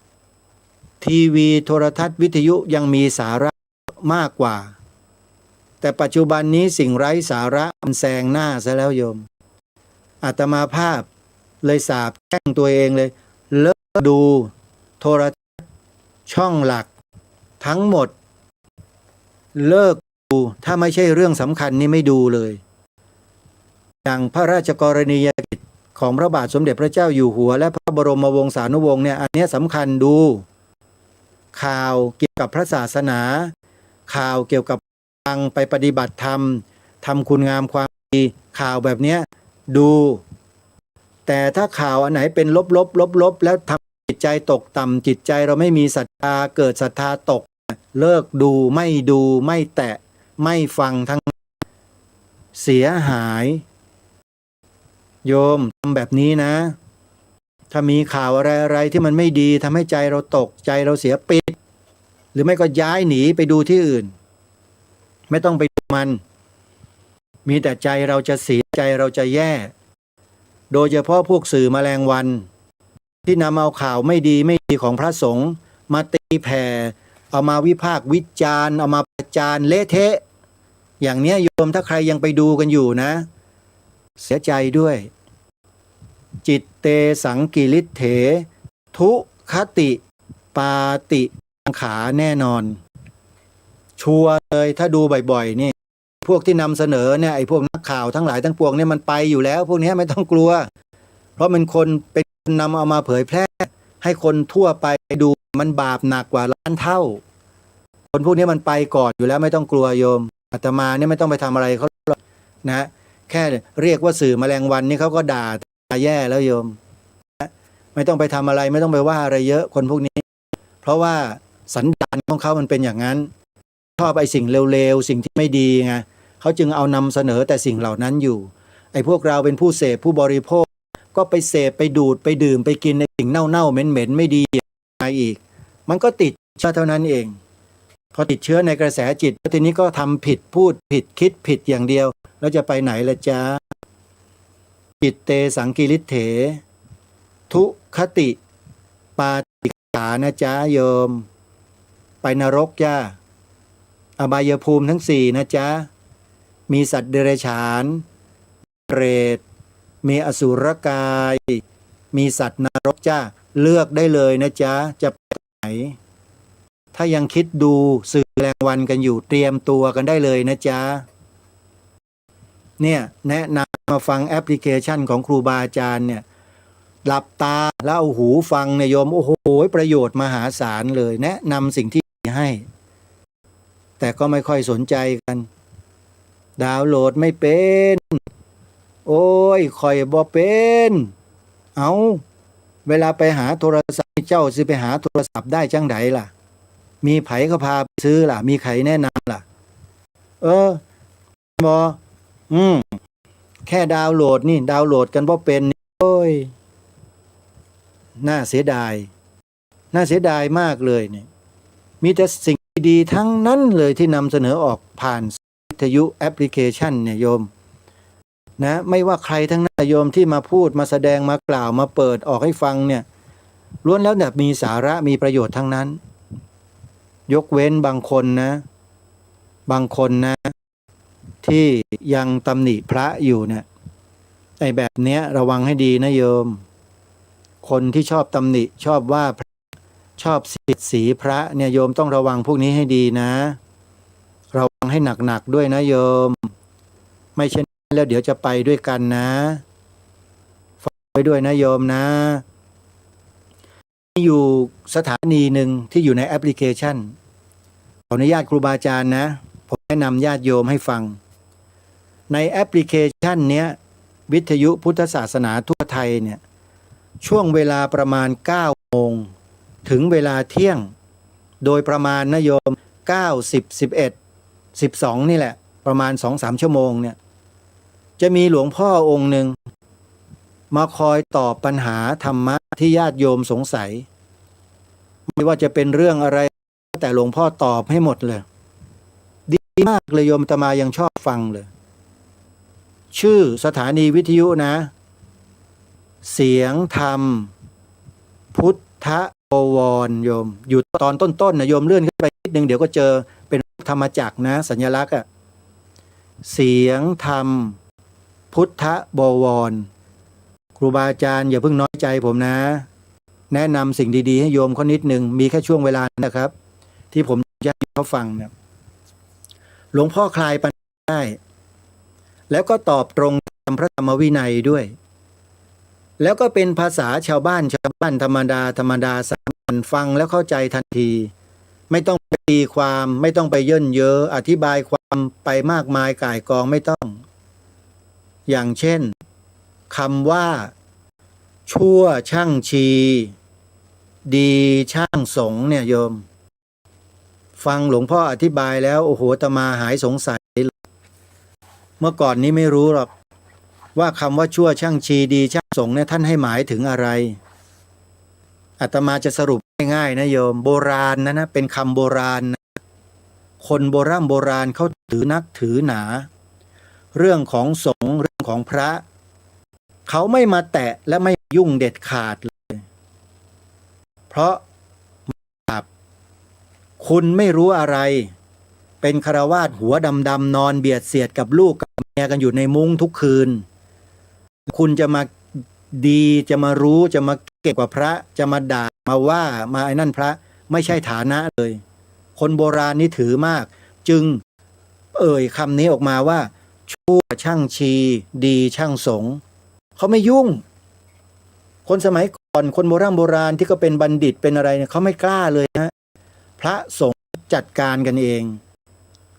ทีวีโทรทัศน์วิทยุยังมีสาระมากกว่าแต่ปัจจุบันนี้สิ่งไร้สาระมันแซงหน้าซะแล้วโยมอาตมาภาพเลยสาปแช่งตัวเองเลยเลิกดูโทรทัศน์ช่องหลักทั้งหมดเลิกดูถ้าไม่ใช่เรื่องสำคัญนี่ไม่ดูเลยอย่างพระราชกรณียกิจของพระบาทสมเด็จพระเจ้าอยู่หัวและพระบรมวงศานุวงศ์เนี่ยอันนี้สำคัญดูข่าวเกี่ยวกับพระศาสนาข่าวเกี่ยวกับทางไปปฏิบัติธรรมทำคุณงามความดีข่าวแบบเนี้ยดูแต่ถ้าข่าวอันไหนเป็นลบแล้วทำจิตใจตกต่ำจิตใจเราไม่มีศรัทธาเกิดศรัทธาตกเลิกดูไม่แตะไม่ฟังทั้งเสียหายโยมทำแบบนี้นะถ้ามีข่าวอะไรที่มันไม่ดีทำให้ใจเราตกใจเราเสียปิดหรือไม่ก็ย้ายหนีไปดูที่อื่นไม่ต้องไปดูมันมีแต่ใจเราจะเสียใจเราจะแย่โดยเฉพาะพวกสื่อแมลงวันที่นำเอาข่าวไม่ดีของพระสงฆ์มาตีแผ่เอามาวิพากษ์วิจารณ์เอามาประจานเละเทะอย่างเนี้ยโยมถ้าใครยังไปดูกันอยู่นะเสียใจด้วยจิตเตสังกิริเถทุคติปาติสังขาแน่นอนชัวร์เลยถ้าดูบ่อยๆนี่พวกที่นำเสนอเนี่ยไอ้พวกนักข่าวทั้งหลายทั้งปวงเนี่ยมันไปอยู่แล้วพวกนี้ไม่ต้องกลัวเพราะมันคนเป็นนำเอามาเผยแพร่ให้คนทั่วไปดูมันบาปหนักกว่าล้านเท่าคนพวกนี้มันไปก่อนอยู่แล้วไม่ต้องกลัวโยมอาตมาเนี่ยไม่ต้องไปทำอะไรเขาหรอกนะแค่เรียกว่าสื่อแมลงวันนี่เขาก็ด่าแย่แล้วโยมไม่ต้องไปทำอะไรไม่ต้องไปว่าอะไรเยอะคนพวกนี้เพราะว่าสันดานของเขามันเป็นอย่างนั้นชอบไอ้สิ่งเร็วๆสิ่งที่ไม่ดีไงเขาจึงเอานำเสนอแต่สิ่งเหล่านั้นอยู่ไอ้พวกเราเป็นผู้เสพผู้บริโภคก็ไปเสพไปดูดไปดื่มไปกินในสิ่งเน่าๆเหม็นๆไม่ดีมาอีกมันก็ติดเชื้อเท่านั้นเองพอติดเชื้อในกระแสจิตทีนี้ก็ทำผิดพูดผิดคิดผิดอย่างเดียวแล้วจะไปไหนล่ะจ๊ะจิตเตสังกิริเถทุคติปาติขานะจ๊ะโยมไปนรกจ้าอบายภูมิทั้งสี่นะจ๊ะมีสัตว์เดรัจฉานเปรตมีอสุรกายมีสัตว์นรกจ้าเลือกได้เลยนะจ๊ะจะไปไหนถ้ายังคิดดูสื่อแรงวันกันอยู่เตรียมตัวกันได้เลยนะจ๊ะเนี่ยแนะนำมาฟังแอปพลิเคชันของครูบาอาจารย์เนี่ยหลับตาแล้วเอาหูฟังเนี่ยโยมโอ้โหประโยชน์มหาศาลเลยแนะนำสิ่งที่ให้แต่ก็ไม่ค่อยสนใจกันดาวน์โหลดไม่เป็นโอ้ยคอยบ่เป็นเอาเวลาไปหาโทรศัพท์เจ้าสิไปหาโทรศัพท์ได้จังไดล่ะมีไผเขาพาไปซื้อล่ะมีใครแนะนำล่ะบอแค่ดาวน์โหลดนี่ดาวน์โหลดกันบ่เป็นโอ้ยน่าเสียดายมากเลยเนี่ยมีแต่สิ่งดีๆทั้งนั้นเลยที่นำเสนอออกผ่านวิทยุแอปพลิเคชันเนี่ยโยมนะไม่ว่าใครทั้งนั้นโยมที่มาพูดมาแสดงมากล่าวมาเปิดออกให้ฟังเนี่ยล้วนแล้วแบบมีสาระมีประโยชน์ทั้งนั้นยกเว้นบางคนนะที่ยังตำหนิพระอยู่เนี่ยไอ้แบบเนี้ยระวังให้ดีนะโยมคนที่ชอบตำหนิชอบว่าชอบสีพระเนี่ยโยมต้องระวังพวกนี้ให้ดีนะระวังให้หนักๆด้วยนะโยมไม่เช่นนั้นแล้วเดี๋ยวจะไปด้วยกันนะฟังไว้ด้วยนะโยมนะมีอยู่สถานีหนึ่งที่อยู่ในแอปพลิเคชันขออนุญาตครูบาอาจารย์นะผมแนะนำญาติโยมให้ฟังในแอปพลิเคชันเนี้ยวิทยุพุทธศาสนาทั่วไทยเนี่ยช่วงเวลาประมาณ9 โมงถึงเวลาเที่ยงโดยประมาณนะโยม9 10 11 12นี่แหละประมาณ 2-3 ชั่วโมงเนี่ยจะมีหลวงพ่อองค์หนึ่งมาคอยตอบปัญหาธรรมะที่ญาติโยมสงสัย ไม่ว่าจะเป็นเรื่องอะไรแต่หลวงพ่อตอบให้หมดเลยดีมากเลยโยมอาตมายังชอบฟังเลย ชื่อสถานีวิทยุนะ เสียงธรรมพุทธบวรโยมอยู่ตอนต้นๆนะโยมเลื่อนขึ้นไปนิดนึงเดี๋ยวก็เจอเป็นธรรมจักรนะสัญลักษณ์อะเสียงธรรมพุทธบวรครูบาอาจารย์อย่าเพิ่งน้อยใจผมนะแนะนำสิ่งดีๆให้โยมเขานิดนึงมีแค่ช่วงเวลานะครับที่ผมจะให้เขาฟังนะหลวงพ่อคลายปัญหาได้แล้วก็ตอบตรงตามพระธรรมวินัยด้วย แล้วก็เป็นภาษาชาวบ้านธรรมดาสามัญฟังแล้วเข้าใจทันทีไม่ต้องไปตีความไม่ต้องไปเยินเยอะอธิบายความไปมากมายก่ายกองไม่ต้องอย่างเช่นคำว่าชั่วช่างชีดีช่างสงเนี่ยโยมฟังหลวงพ่ออธิบายแล้วโอ้โหอาตมาหายสงสัยเมื่อก่อนนี้ไม่รู้หรอกว่าคำว่าชั่วช่างชีดีช่างสงเนี่ยท่านให้หมายถึงอะไรอาตมาจะสรุปง่ายๆนะโยมโบราณนะเป็นคำโบราณนะคนโบราณเขาถือนักถือหนาเรื่องของสงฆ์เรื่องของพระเขาไม่มาแตะและไม่ยุ่งเด็ดขาดเลยเพราะคุณไม่รู้อะไรเป็นฆราวาสหัวดำๆนอนเบียดเสียดกับลูกกับเมียกันอยู่ในมุ้งทุกคืนคุณจะมาดีจะมารู้จะมาเก่งกว่าพระจะมาด่ามาว่ามาไอ้นั่นพระไม่ใช่ฐานะเลยคนโบราณนี่ถือมากจึงคำนี้ออกมาว่าชั่วช่างชีดีช่างสงเขาไม่ยุ่งคนสมัยก่อนคนโบราณที่ก็เป็นบัณฑิตเป็นอะไรเนี่ยเขาไม่กล้าเลยนะพระสงฆ์จัดการกันเอง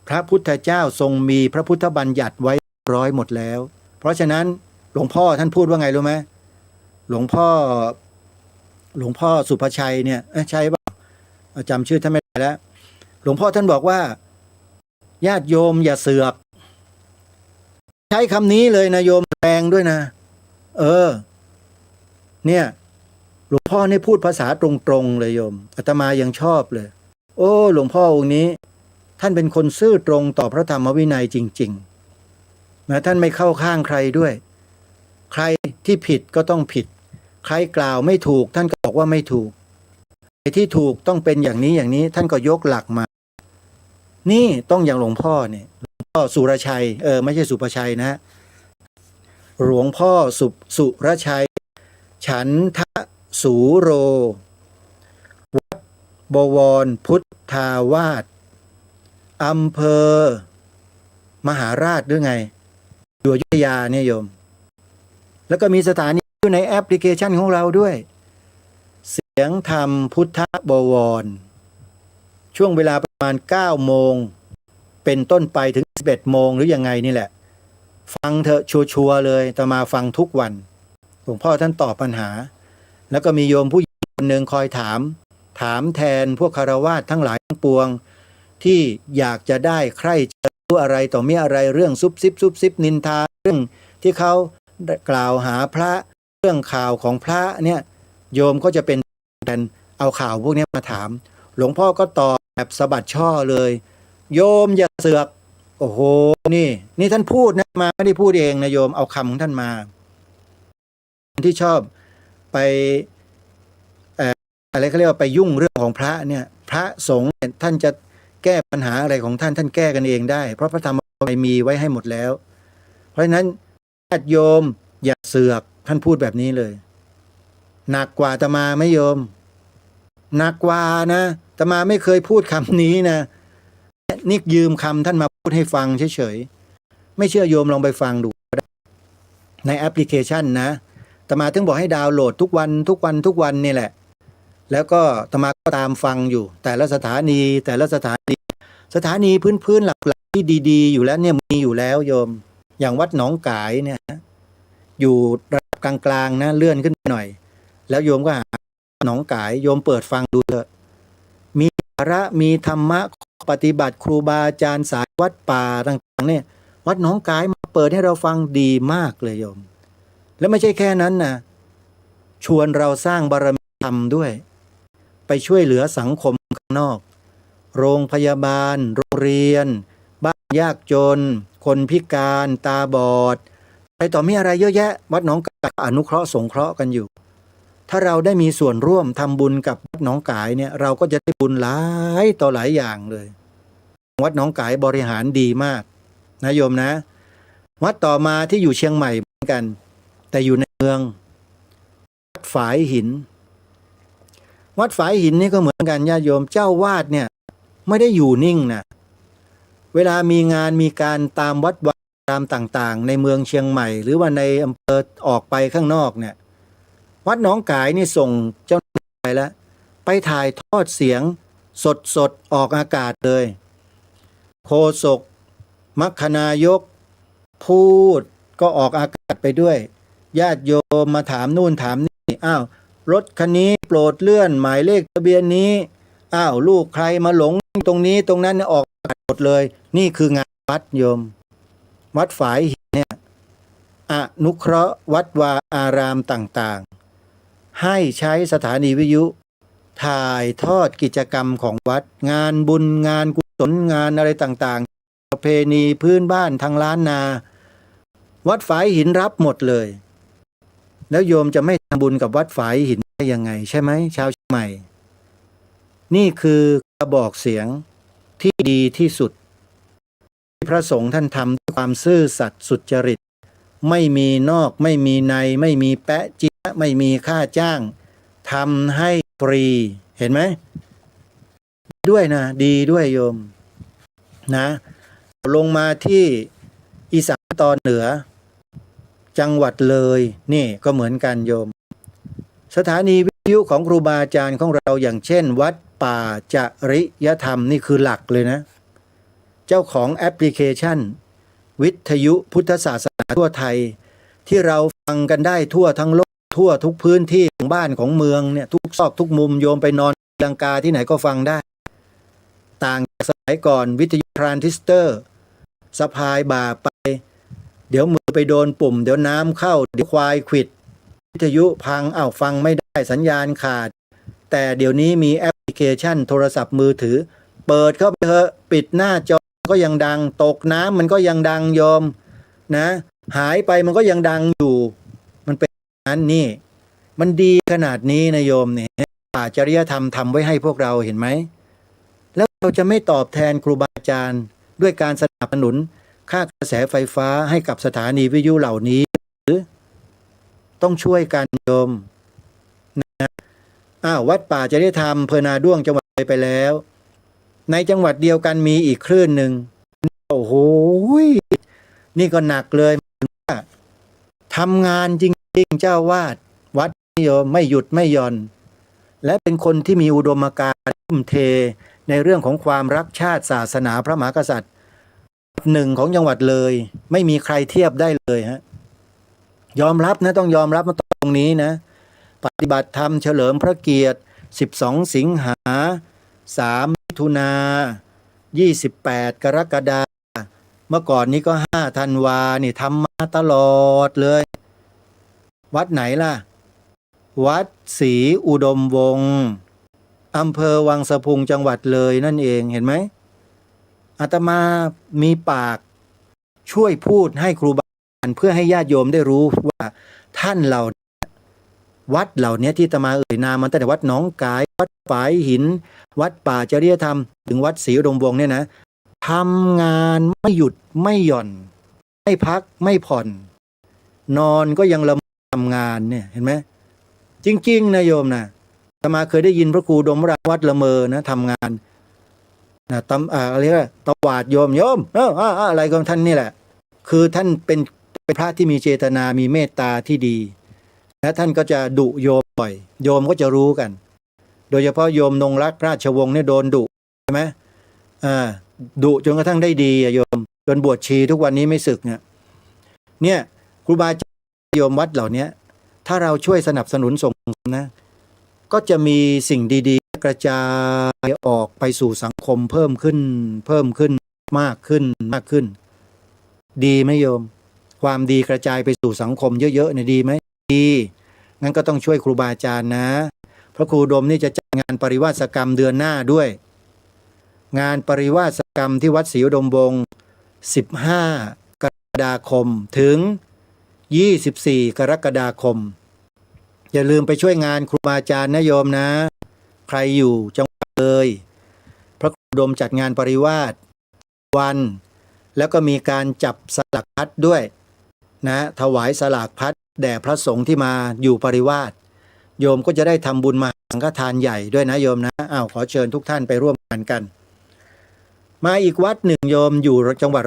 พระพุทธเจ้าทรงมีพระพุทธบัญญัติไว้ร้อยหมดแล้วเพราะฉะนั้นหลวงพ่อท่านพูดว่าไงรู้ไหมหลวงพ่อสุภชัยเนี่ยใช่ป่ะจำชื่อท่านไม่ได้แล้วหลวงพ่อท่านบอกว่าญาติโยมอย่าเสือกใช้คำนี้เลยนะโยมแรงด้วยนะเนี่ยหลวงพ่อนี่พูดภาษาตรงๆเลยโยมอาตมายังชอบเลยโอ้หลวงพ่อองค์นี้ท่านเป็นคนซื่อตรงต่อพระธรรมวินัยจริงๆนะท่านไม่เข้าข้างใครด้วยใครที่ผิดก็ต้องผิดใครกล่าวไม่ถูกท่านก็บอกว่าไม่ถูกใครที่ถูกต้องเป็นอย่างนี้ท่านก็ยกหลักมานี่ต้องอย่างหลวงพ่อเนี่ยหลวงพ่อสุรชัยไม่ใช่สุภชัยนะหลวงพ่อสุรชัยฉันทะสูโรวัดบวรพุทธาวาสอำเภอมหาราชหรือไงอยู่อยุธยาเนี่ยโยมแล้วก็มีสถานีอยู่ในแอปพลิเคชันของเราด้วยเสียงธรรมพุทธบวรช่วงเวลาประมาณ9 โมงเป็นต้นไปถึง11 โมงหรือยังไงนี่แหละฟังเถอะชัวร์เลยแต่มาฟังทุกวันหลวงพ่อท่านตอบปัญหาแล้วก็มีโยมผู้หญิงคนหนึ่งคอยถามแทนพวกคฤหัสถ์ทั้งหลายทั้งปวงที่อยากจะได้ใคร่จะรู้อะไรต่อมีอะไรเรื่องซุบซิบนินทาเรื่องที่เขากล่าวหาพระเรื่องข่าวของพระเนี่ยโยมก็จะเป็นกันเอาข่าวพวกนี้มาถามหลวงพ่อก็ตอบแบบสะบัดช่อเลยโยมอย่าเสือกโอ้โหนี่ท่านพูดนะมาไม่ได้พูดเองนะโยมเอาคำของท่านมาที่ชอบไปอะไรเขาเรียกว่าไปยุ่งเรื่องของพระเนี่ยพระสงฆ์ท่านจะแก้ปัญหาอะไรของท่านแก้กันเองได้เพราะพระธรรมวินัยมีไว้ให้หมดแล้วเพราะฉะนั้นญาติโยมอย่าเสือกท่านพูดแบบนี้เลยหนักกว่าอาตมาไหมโยมหนักกว่านะอาตมาไม่เคยพูดคำนี้นะนี่ยืมคำท่านมาพูดให้ฟังเฉยๆไม่เชื่อโยมลองไปฟังดูในแอปพลิเคชันนะอาตมาถึงบอกให้ดาวน์โหลดทุกวันนี่แหละแล้วก็อาตมาก็ตามฟังอยู่แต่ละสถานีพื้นหลักๆที่ดีๆอยู่แล้วเนี่ยมีอยู่แล้วโยมอย่างวัดหนองกายเนี่ยอยู่ระดับกลางๆนะเลื่อนขึ้นหน่อยแล้วโยมก็หาหนองกายโยมเปิดฟังดูเถอะมีสาระมีธรรมะปฏิบัติครูบาอาจารย์สายวัดป่าต่างๆเนี่ยวัดหนองกายมาเปิดให้เราฟังดีมากเลยโยมแล้วไม่ใช่แค่นั้นนะชวนเราสร้างบารมีธรรมด้วย ไปช่วยเหลือสังคมข้างนอกโรงพยาบาลโรงเรียนบ้านยากจนคนพิการตาบอดอะไรต่อมีอะไรเยอะแยะวัดหนองกายอนุเคราะห์สงเคราะห์กันอยู่ถ้าเราได้มีส่วนร่วมทำบุญกับวัดหนองกายเนี่ยเราก็จะได้บุญหลายต่อหลายอย่างเลยวัดหนองกายบริหารดีมากนะโยมนะวัดต่อมาที่อยู่เชียงใหม่เหมือนกันแต่อยู่ในเมืองวัดฝายหินวัดฝายหินนี่ก็เหมือนกันญาติโยมเจ้าวาดเนี่ยไม่ได้อยู่นิ่งนะเวลามีงานมีการตามวัดวารามต่างๆในเมืองเชียงใหม่หรือว่าในอำเภอออกไปข้างนอกเนี่ยวัดหนองกายนี่ส่งเจ้าหน้าที่ไปแล้วไปถ่ายทอดเสียงสดออกอากาศเลยโฆษกมัคคณายกพูดก็ออกอากาศไปด้วยญาติโยมมาถามนู่นถามนี่อ้าวรถคันนี้โปรดเลื่อนหมายเลขทะเบียนนี้อ้าวลูกใครมาหลงตรงนี้ตรงนั้นออกอากาศหมดเลยนี่คืองานวัดโยมวัดฝายหินเนี่ยอนุเคราะห์วัดวาอารามต่างๆให้ใช้สถานีวิทยุถ่ายทอดกิจกรรมของวัดงานบุญงานกุศลงานอะไรต่างๆประเพณีพื้นบ้านทางล้านนาวัดฝายหินรับหมดเลยแล้วโยมจะไม่ทำบุญกับวัดฝายหินได้ยังไงใช่ไหมชาวเชียงใหม่นี่คือกระบอกเสียงที่ดีที่สุดที่พระสงฆ์ท่านทำด้วยความซื่อสัตย์สุจริตไม่มีนอกไม่มีในไม่มีแปะเจี๊ยะไม่มีค่าจ้างทำให้ฟรีเห็นไหมด้วยนะดีด้วยโยมนะลงมาที่อีสานตอนเหนือจังหวัดเลยนี่ก็เหมือนกันโยมสถานีวิทยุของครูบาอาจารย์ของเราอย่างเช่นวัดป่าจริยธรรมนี่คือหลักเลยนะเจ้าของแอปพลิเคชันวิทยุพุทธศาสนาทั่วไทยที่เราฟังกันได้ทั่วทั้งโลกทั่วทุกพื้นที่ของบ้านของเมืองเนี่ยทุกซอกทุกมุมโยมไปนอนลังกาที่ไหนก็ฟังได้ต่างจากสมัยก่อนวิทยุทรานซิสเตอร์สะพายบ่าไปเดี๋ยวมือไปโดนปุ่มเดี๋ยวน้ำเข้าเดี๋ยวควายขวิดวิทยุพังฟังไม่ได้สัญญาณขาดแต่เดี๋ยวนี้มีแอปพลิเคชันโทรศัพท์มือถือเปิดเข้าไปเถอะปิดหน้าจอก็ยังดังตกน้ำมันก็ยังดังโยมนะหายไปมันก็ยังดังอยู่มันเป็นนั้นนี่มันดีขนาดนี้นะโยมเนี่ยป่าจริยธรรมทำไว้ให้พวกเราเห็นไหมแล้วเราจะไม่ตอบแทนครูบาอาจารย์ด้วยการสนับสนุนค่ากระแสไฟฟ้าให้กับสถานีวิทยุเหล่านี้หรือต้องช่วยกันโยมนะวัดป่าจริยธรรมอำเภอนาด้วงจังหวัดเลยไปแล้วในจังหวัดเดียวกันมีอีกคลื่นหนึ่งโอ้โหนี่ก็หนักเลยทำงานจริงๆเจ้าวาดวัดโยมไม่หยุดไม่หย่อนและเป็นคนที่มีอุดมการณ์ทุ่มเทในเรื่องของความรักชาติศาสนาพระมหากษัตริย์หนึ่งของจังหวัดเลยไม่มีใครเทียบได้เลยฮะยอมรับนะต้องยอมรับมาตรงนี้นะปฏิบัติธรรมเฉลิมพระเกียรติ12สิงหา3มิถุนา28กรกฎาเมื่อก่อนนี้ก็5ธันวานี่ทำมาตลอดเลยวัดไหนล่ะวัดศรีอุดมวงศ์อำเภอวังสะพุงจังหวัดเลยนั่นเองเห็นไหมอาตมามีปากช่วยพูดให้ครูบาอาจารย์เพื่อให้ญาติโยมได้รู้ว่าท่านเราวัดเหล่านี้ที่อาตมาเอ่ยนามมันตั้งแต่วัดหนองกายวัดฝายหินวัดป่าจริยธรรมถึงวัดศรีอุดมวงศ์เนี่ยนะทำงานไม่หยุดไม่หย่อนไม่พักไม่ผ่อนนอนก็ยังละเมอทำงานเนี่ยเห็นไหมจริงๆนะโยมนะอาตมาเคยได้ยินพระครูดมราวัดละเมอนะทำงานนะอะไรนะตวาดโยมอะไรของท่านนี่แหละคือท่านเป็นพระที่มีเจตนามีเมตตาที่ดีและท่านก็จะดุโยมบ่อยโยมก็จะรู้กันโดยเฉพาะโยมนงรักราชวงศ์เนี่ยโดนดุใช่ไหมดุจนกระทั่งได้ดีโยมจนบวชชีทุกวันนี้ไม่สึกเนี่ยครูบาอาจารย์โยมวัดเหล่านี้ถ้าเราช่วยสนับสนุนส่งนะก็จะมีสิ่งดีๆกระจายออกไปสู่สังคมเพิ่มขึ้นมากขึ้นดีไหมโยมความดีกระจายไปสู่สังคมเยอะๆเนี่ยดีไหมดีงั้นก็ต้องช่วยครูบาอาจารย์นะพระครูดมนี่จะจัดงาน ปริวาสกรรมเดือนหน้าด้วย งานปริวาสกรรมที่วัดศรีอุดมวงศ์15 กรกฎาคมถึง24 กรกฎาคมอย่าลืมไปช่วยงานครูบาอาจารย์นะโยมนะ ใครอยู่จังหวัดเลยพระครูอุดมจัดงานปริวาสวัน แล้วก็มีการจับสลากพัดด้วยนะถวายสลากพัดแด่พระสงฆ์ที่มาอยู่ปริวาสโยมก็จะได้ทำบุญมหาสังฆทานใหญ่ด้วยนะโยมนะขอเชิญทุกท่านไปร่วมงานกันมาอีกวัดหนึ่งโยมอยู่จังหวัด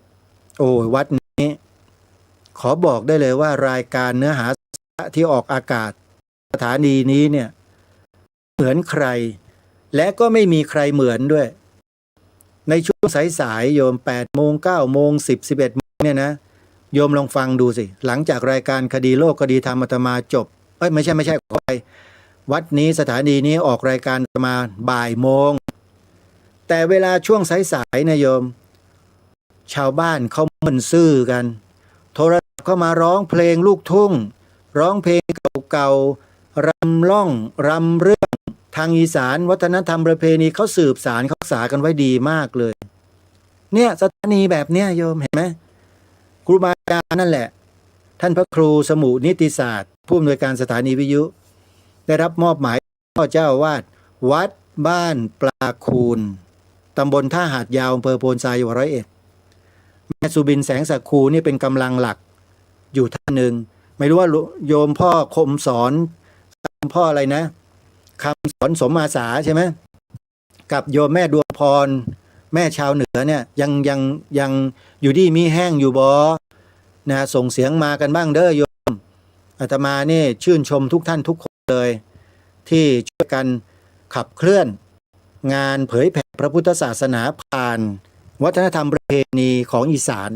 101โอ้วัดนี้ขอบอกได้เลยว่ารายการเนื้อหาที่ออกอากาศสถานีนี้เนี่ยเหมือนใครและก็ไม่มีใครเหมือนด้วยในช่วงสายๆโยม8 โมง 9 โมง 10 11 โมงเนี่ยนะโยมลองฟังดูสิหลังจากรายการคดีโลกคดีธรรมอาตมาจบไม่ใช่ขอไปวัดนี้สถานีนี้ออกรายการประมาณบ่ายโมงแต่เวลาช่วงสายๆนะโยมชาวบ้านเขามันซื่อกันโทรศัพท์เข้ามาร้องเพลงลูกทุ่งร้องเพลงเก่าๆรำล่องรำเรื่องทางอีสานวัฒนธรรมประเพณีเขาสืบสารเขารักษากันไว้ดีมากเลยเนี่ยสถานีแบบเนี้ยโยมเห็นไหมครูบาอาจารย์นั่นแหละท่านพระครูสมุนิติศาสตร์ผู้อำนวยการสถานีวิทยุได้รับมอบหมายพ่อเจ้าวาดวัดบ้านปลาคูนตำบลท่าหาดยาวอำเภอโพนทรายจังหวัด101แม่สุบินแสงสักคูนี่เป็นกำลังหลักอยู่ท่านหนึ่งไม่รู้ว่าโยมพ่อคมสอนพ่ออะไรนะคำสอนสมมาสาใช่ไหมกับโยมแม่ดวงพรแม่ชาวเหนือเนี่ยยังอยู่ดีมีแห้งอยู่บ่นะส่งเสียงมากันบ้างเด้อโยมอาตมาเนี่ยชื่นชมทุกท่านทุกคนเลยที่ช่วยกันขับเคลื่อนงานเผยแผ่พระพุทธศาสนาผ่านวัฒนธรรมประเพณีของอีสาน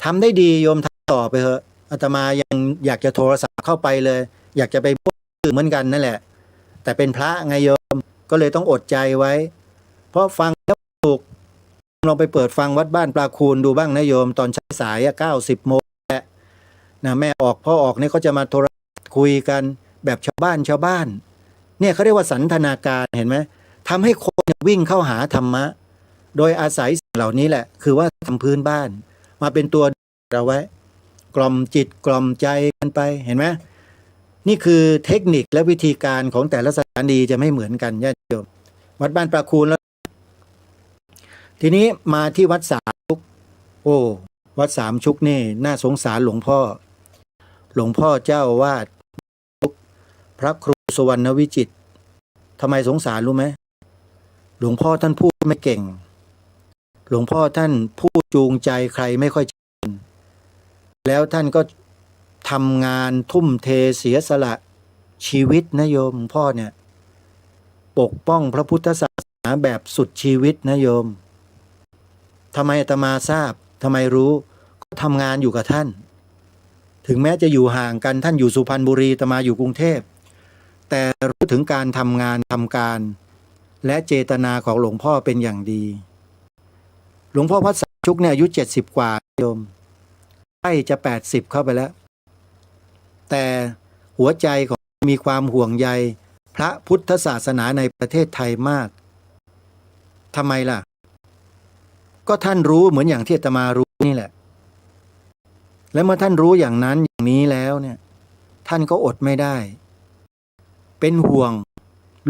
ทำได้ดีโยมทำต่อไปเถอะอาตมายังอยากจะโทรศัพท์เข้าไปเลยอยากจะไปพูดเหมือนกันนั่นแหละแต่เป็นพระไงโยมก็เลยต้องอดใจไว้เพราะฟังแล้วถูกลองไปเปิดฟังวัดบ้านปลาคูนดูบ้างนะโยมตอนสาย90 โมงนะแม่ออกพ่อออกเนี่ยเขาจะมาโทรคุยกันแบบชาวบ้านเนี่ยเขาเรียกว่าสันทนาการเห็นไหมทำให้คนวิ่งเข้าหาธรรมะโดยอาศัยสิ่งเหล่านี้แหละคือว่าทำพื้นบ้านมาเป็นตัวเราไว้กล่อมจิตกล่อมใจกันไปเห็นไหมนี่คือเทคนิคและวิธีการของแต่ละสถานีจะไม่เหมือนกันญาติโยมวัดบ้านปลาคูนแล้วทีนี้มาที่วัดสามชุกโอ้วัดสามชุกนี่น่าสงสารหลวงพ่อเจ้าอาวาสพระครูสุวรรณวิจิตรทำไมสงสารรู้ไหมหลวงพ่อท่านพูดไม่เก่งหลวงพ่อท่านพูดจูงใจใครไม่ค่อยเป็นแล้วท่านก็ทำงานทุ่มเทเสียสละชีวิตนะโยมพ่อเนี่ยปกป้องพระพุทธศาสนาแบบสุดชีวิตนะโยมทำไมอาตมาทราบทำไมรู้ก็ทำงานอยู่กับท่านถึงแม้จะอยู่ห่างกันท่านอยู่สุพรรณบุรีอาตมาอยู่กรุงเทพแต่รู้ถึงการทำงานทำการและเจตนาของหลวงพ่อเป็นอย่างดีหลวงพ่อวัดสามชุกเนี่ยอายุ70 กว่าโยมใกล้จะ80เข้าไปแล้วแต่หัวใจของมีความห่วงใยพระพุทธศาสนาในประเทศไทยมากทำไมล่ะก็ท่านรู้เหมือนอย่างที่อาตมารู้นี่แหละและเมื่อท่านรู้อย่างนั้นอย่างนี้แล้วเนี่ยท่านก็อดไม่ได้เป็นห่วง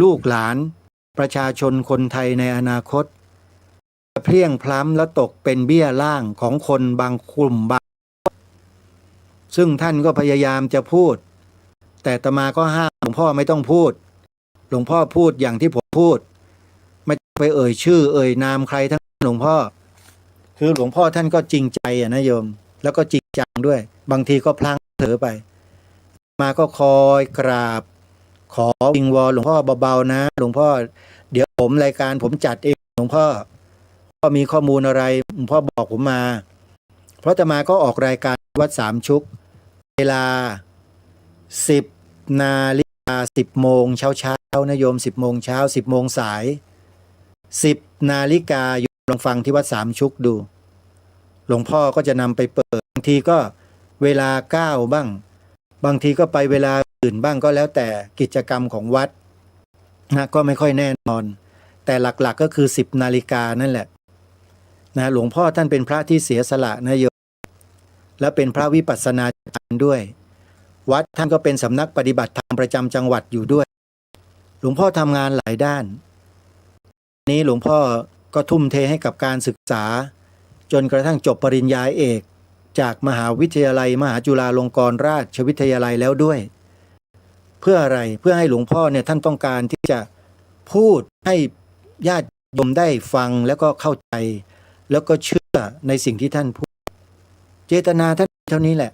ลูกหลานประชาชนคนไทยในอนาคตเพลียงพล้ำและตกเป็นเบี้ยล่างของคนบางกลุ่มบางซึ่งท่านก็พยายามจะพูดแต่อาตมาก็ห้ามหลวงพ่อไม่ต้องพูดหลวงพ่อพูดอย่างที่ผมพูดไม่ไปเอ่ยชื่อเอ่ยนามใครทั้งหลวงพ่อคือหลวงพ่อท่านก็จริงใจนะโยมแล้วก็จริงจังด้วยบางทีก็พลั้งเผลอไปมาก็คอยกราบขอวิงวอนหลวงพ่อเบาๆนะหลวงพ่อเดี๋ยวรายการผมจัดเองหลวงพ่อมีข้อมูลอะไรหลวงพ่อบอกผมมาเพราะอาตมาก็ออกรายการวัดสามชุกเวลา10 นาฬิกา10 โมงเช้านะโยม10 โมงเช้า10 โมงสาย10 นาฬิกาโยมลองฟังที่วัดสามชุกดูหลวงพ่อก็จะนำไปเปิดบางทีก็เวลา9บ้างบางทีก็ไปเวลาอื่นบ้างก็แล้วแต่กิจกรรมของวัด นะก็ไม่ค่อยแน่นอน แต่หลักๆก็คือ10 นาฬิกานั่นแหละนะหลวงพ่อท่านเป็นพระที่เสียสละนะโยมและเป็นพระวิปัสสนาจารย์ด้วย วัดท่านก็เป็นสำนักปฏิบัติธรรมประจำจังหวัดอยู่ด้วย หลวงพ่อทำงานหลายด้านนี้หลวงพ่อก็ทุ่มเทให้กับการศึกษาจนกระทั่งจบปริญญาเอกจากมหาวิทยาลัยมหาจุฬาลงกรณราชวิทยาลัยแล้วด้วยเพื่ออะไรเพื่อให้หลวงพ่อเนี่ยท่านต้องการที่จะพูดให้ญาติโยมได้ฟังแล้วก็เข้าใจแล้วก็เชื่อในสิ่งที่ท่านพูดเจตนาท่านเท่านี้แหละ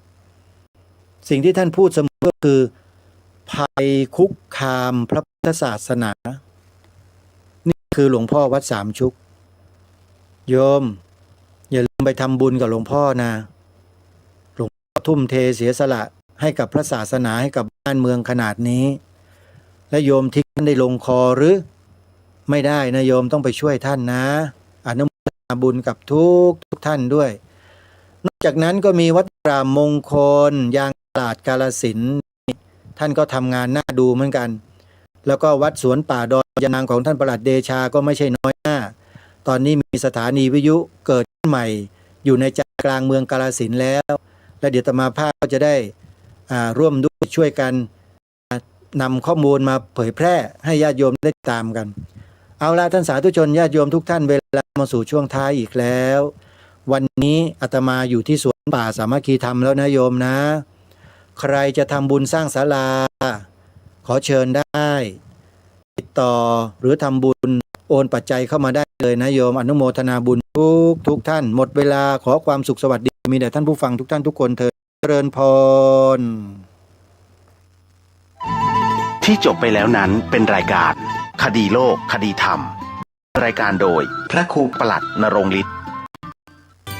สิ่งที่ท่านพูดเสมอก็คือภัยคุกคามพระพุทธศาสนานี่คือหลวงพ่อวัดสามชุกโยมอย่าลืมไปทำบุญกับหลวงพ่อนะหลวงพ่อทุ่มเทเสียสละให้กับพระศาสนาให้กับบ้านเมืองขนาดนี้และโยมทิ้งท่านได้ลงคอหรือไม่ได้นะโยมต้องไปช่วยท่านนะอนุโมทนาบุญกับทุกท่านด้วยนอกจากนั้นก็มีวัดรามมงคลยางตลาดกาฬสินธุ์ท่านก็ทำงานน่าดูเหมือนกันแล้วก็วัดสวนป่าดอยยานางของท่านประหลัดเดชาก็ไม่ใช่น้อยหน้าตอนนี้มีสถานีวิทยุเกิดขึ้นใหม่อยู่ในใจกลางเมืองกาฬสินธุ์แล้วและเดี๋ยวอาตมาภาพก็จะได้ร่วมด้วยช่วยกันนำข้อมูลมาเผยแพร่ให้ญาติโยมได้ตามกันเอาละท่านสาธุชนญาติโยมทุกท่านเวลามาสู่ช่วงท้ายอีกแล้ววันนี้อาตมาอยู่ที่สวนป่าสามัคคีธรรมแล้วนะโยมนะใครจะทำบุญสร้างศาลาขอเชิญได้ติดต่อหรือทำบุญโอนปัจจัยเข้ามาได้เลยนะโยมอนุโมทนาบุญทุกท่านหมดเวลาขอความสุขสวัสดีมีแด่ท่านผู้ฟังทุกท่านทุกคนเถิดเจริญพรที่จบไปแล้วนั้นเป็นรายการคดีโลกคดีธรรมรายการโดยพระครูประหลัดนรงค์ฤทธิ์